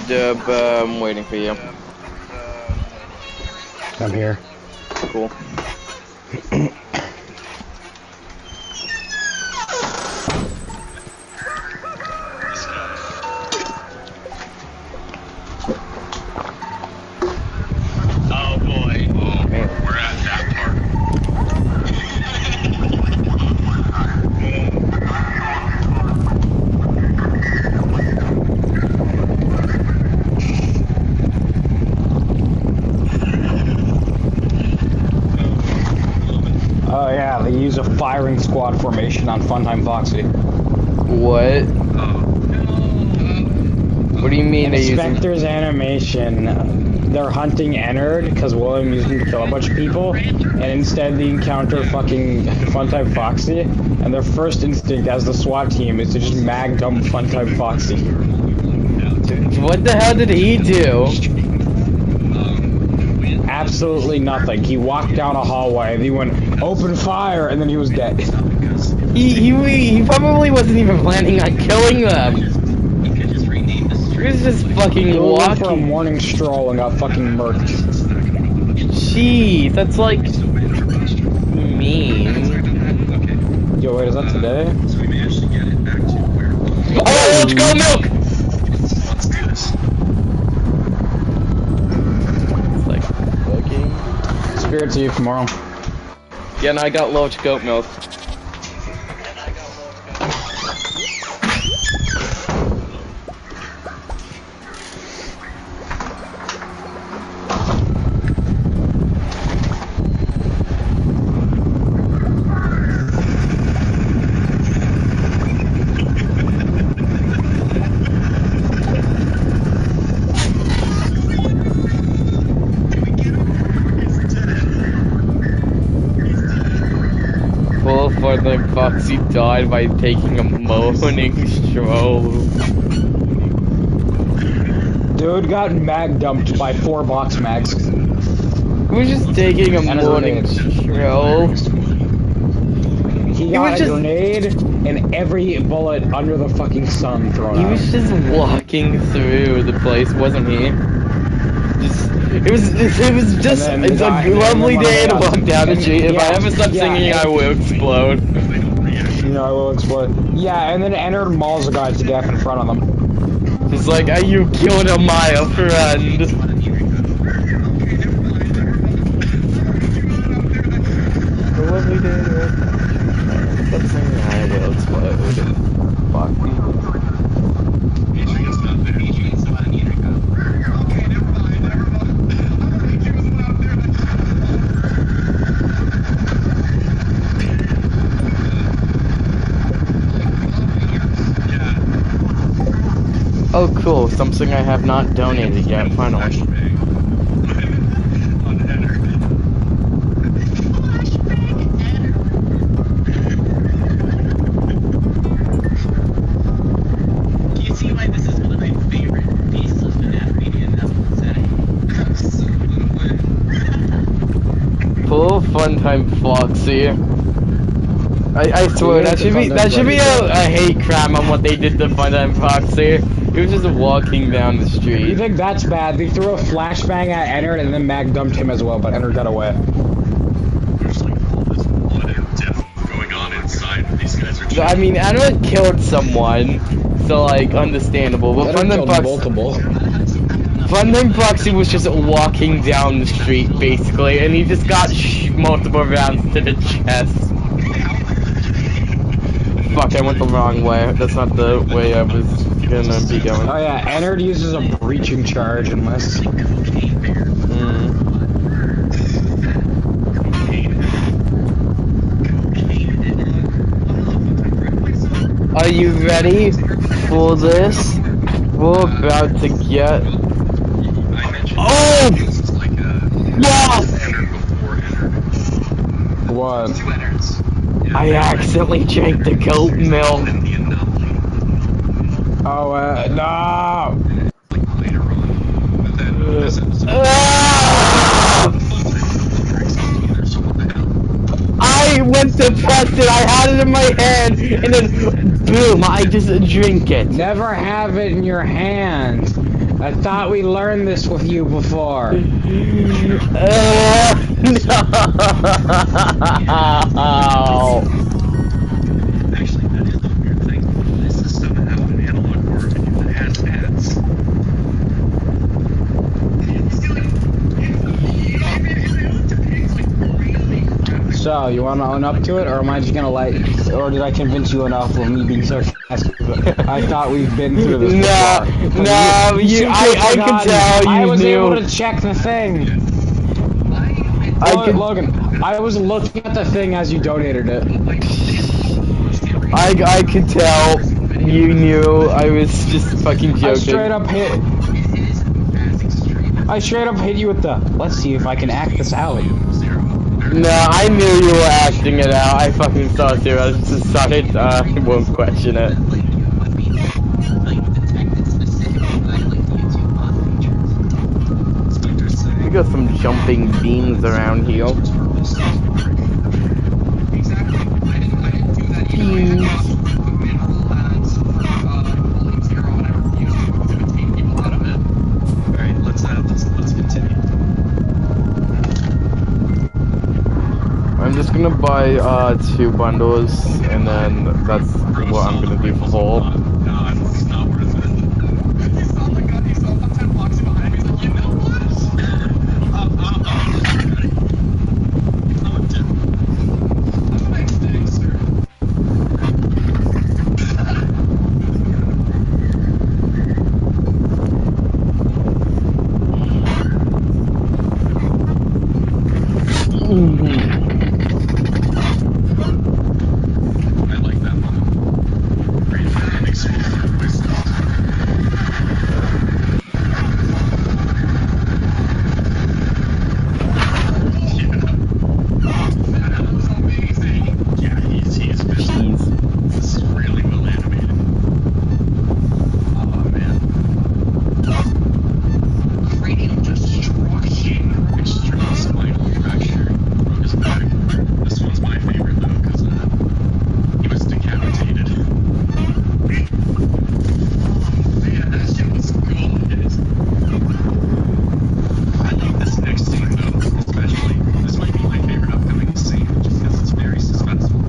I'm waiting for you. I'm here. Cool. Oh boy. Oh, we're at that part. Oh yeah, they use a firing squad formation on Funtime Foxy. What? What do you mean they use? Inspector's animation. They're hunting Ennard because William used him to kill a bunch of people, and instead they encounter fucking Funtime Foxy, and their first instinct as the SWAT team is to just mag dump Funtime Foxy. What the hell did he do? Absolutely nothing. He walked down a hallway, and he went, "Open fire," and then he was dead. He probably wasn't even planning on killing them. He was just fucking He went for a walking. morning stroll and got fucking murked. Jeez, that's like mean. Yo, wait, is that today? So we managed to get it back to where. Oh, let's go milk! Let's do this. It's like fucking. Spirit Eve tomorrow. Yeah, and I got loach goat milk. Full Fortnite Foxy died by taking a morning stroll. Dude got mag dumped by 4 box mags. Who was just taking a And a morning grenade. stroll? He was got a just- grenade and every bullet under the fucking sun thrown He out. was just walking through the place, wasn't he? It was just, And then it's the a guy- and then lovely one of day the- to walk down the street. If I yeah, ever stop yeah, singing, and- I will explode. You know, I will explode. Yeah, and then Ennard mauls a guy to death in front of them. It's like, you killed my friend. A lovely day to stop singing, I will explode. Fuck. Adrian's not there. Adrian's not in either. Okay, never mind, never mind. He was not there. Oh, cool. Something I have not donated yet, finally. Do you see why this is one of my favorite pieces of FNAF media? That's what I'm Full Funtime Foxy. I swear that should be a hate crime on what they did to Funtime Foxy. He was just walking down the You street. think that's bad? They threw a flashbang at Ennard and then mag dumped him as well, but Ennard got away. There's like all this blood and death going on inside. These guys are I mean, Anna killed someone, so like understandable. But Ennard Funtime killed Foxy, multiple. Funtime Foxy was just walking down the street basically, and he just got multiple rounds to the chest. Fuck, I went the wrong way. That's not the way I was gonna be going. Oh yeah, Ennard uses a breaching charge in this. Are you ready for this? We're about to get... Oh! Yes! What? I accidentally drank the goat milk. Oh, no! Ah! I went to press it, I had it in my hand, and then boom, I just drink it. Never have it in your hand. I thought we learned this with you before. No. Actually, that is a weird thing. My system have an analog horror menu that has ads. So, you want to own up to it, or am I just gonna or did I convince you enough of me being sarcastic? I thought we've been through this before. No, I could tell you I was knew. able to check the thing. Logan, I was looking at the thing as you donated it. I could tell you knew. I was just fucking joking. I straight up hit you with the, let's see if I can act this out. No, I knew you were acting it out. I fucking saw it too. I just decided I won't question it. We got some jumping beans around here. Alright, let's continue. I'm just gonna buy 2 bundles, and then that's what I'm gonna do for whole. No, it's not worth it. He saw the gun, he saw the 10 bucks behind me, he's like, you know what? Thanks, sir. I like that one. Great exclusive voices. That was amazing. Yeah, he is Jeez. This is really well animated. Oh man. Cranial destruction. Extreme spinal fracture. Broke his back. This one's my favorite though, because he was decapitated. Man, that shit was cool. I like this next scene though, especially. This might be my favorite upcoming scene, just because it's very suspenseful.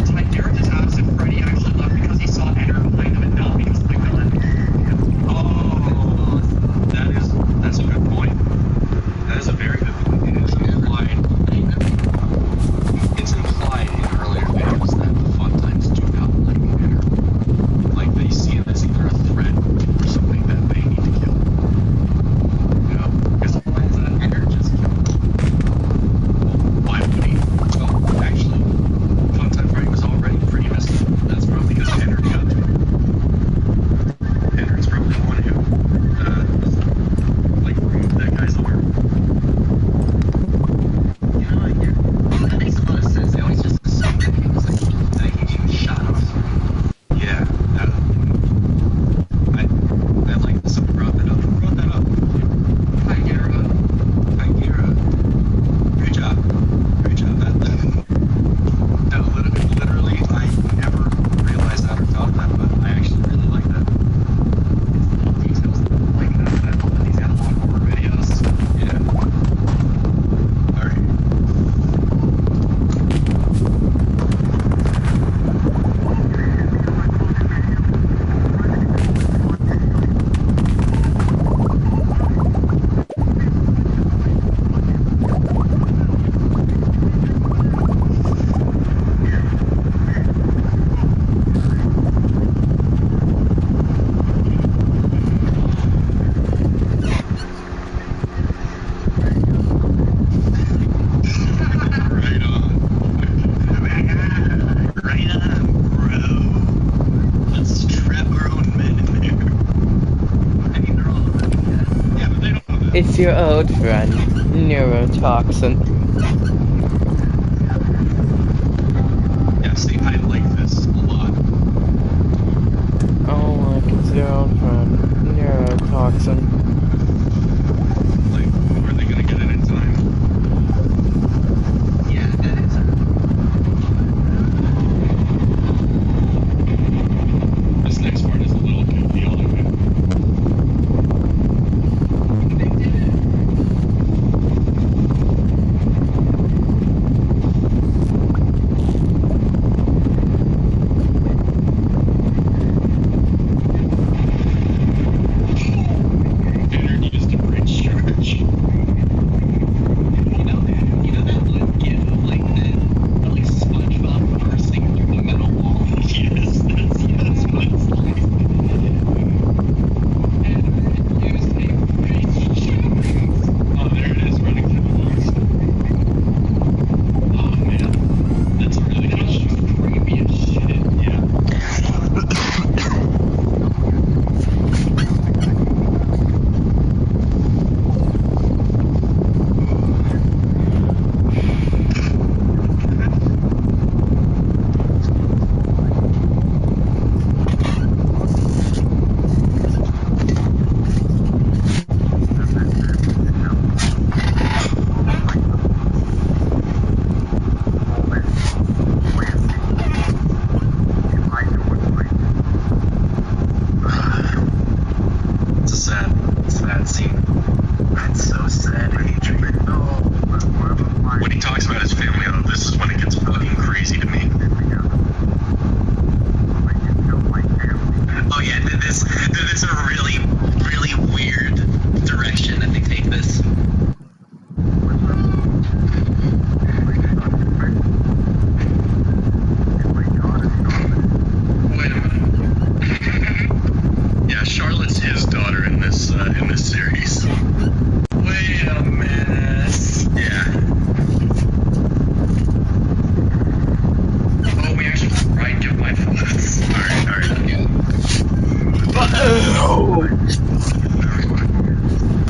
I dare just ask if Freddy actually left because he saw Enter behind him and not because of the villain. Oh, that's a good point. That is a very good point. It is implied. It's implied in earlier videos that the Fun Times do not like Enter. Like they see it as either a threat or something that they need to kill. You know, because why is that Enter just killed? Why would he? Well, actually, Funtime Freddy was already pretty messed up. That's probably because Enter got to him. Enter's probably the one who, like, removed that guy's arm. You know, that makes a lot of sense. They always just assume that he was, like, that he shot off. Yeah, I like that someone brought that up. Who brought that up? Hi, Gara. Hi, Gara. Great job. Great job. No, literally, I never realized that or thought of that, but I actually really like that. Details like that in these analog horror videos. Yeah. Alright. Right on. Right on, bro. Let's trap our own men in there. I mean, they're all men. Yeah, but they don't know that. It's your old friend, Neurotoxin. Yeah, see, I like this a lot. Oh, like it's your old friend, Neurotoxin. Like, are they gonna get it in time?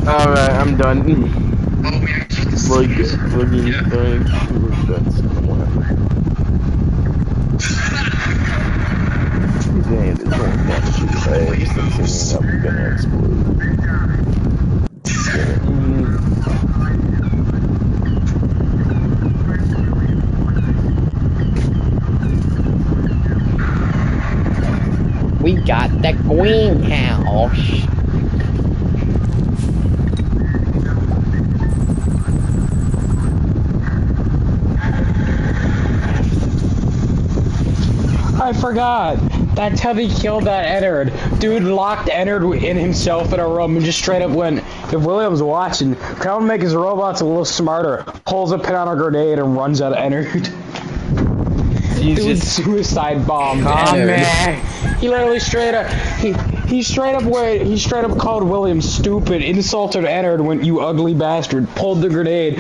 Alright, I'm done. Oh, we actually just Like, yeah. that's and it's going down to the face and thinking I'm gonna explode. We got the greenhouse. I forgot. That's how they killed that Ennard. Dude locked Ennard in himself in a room and just straight up went, if William's watching, come make his robots a little smarter, pulls a pin on a grenade and runs out of Ennard. Dude suicide bombed Ennard. He literally straight up, he straight up called William stupid, insulted Ennard, went, you ugly bastard, pulled the grenade,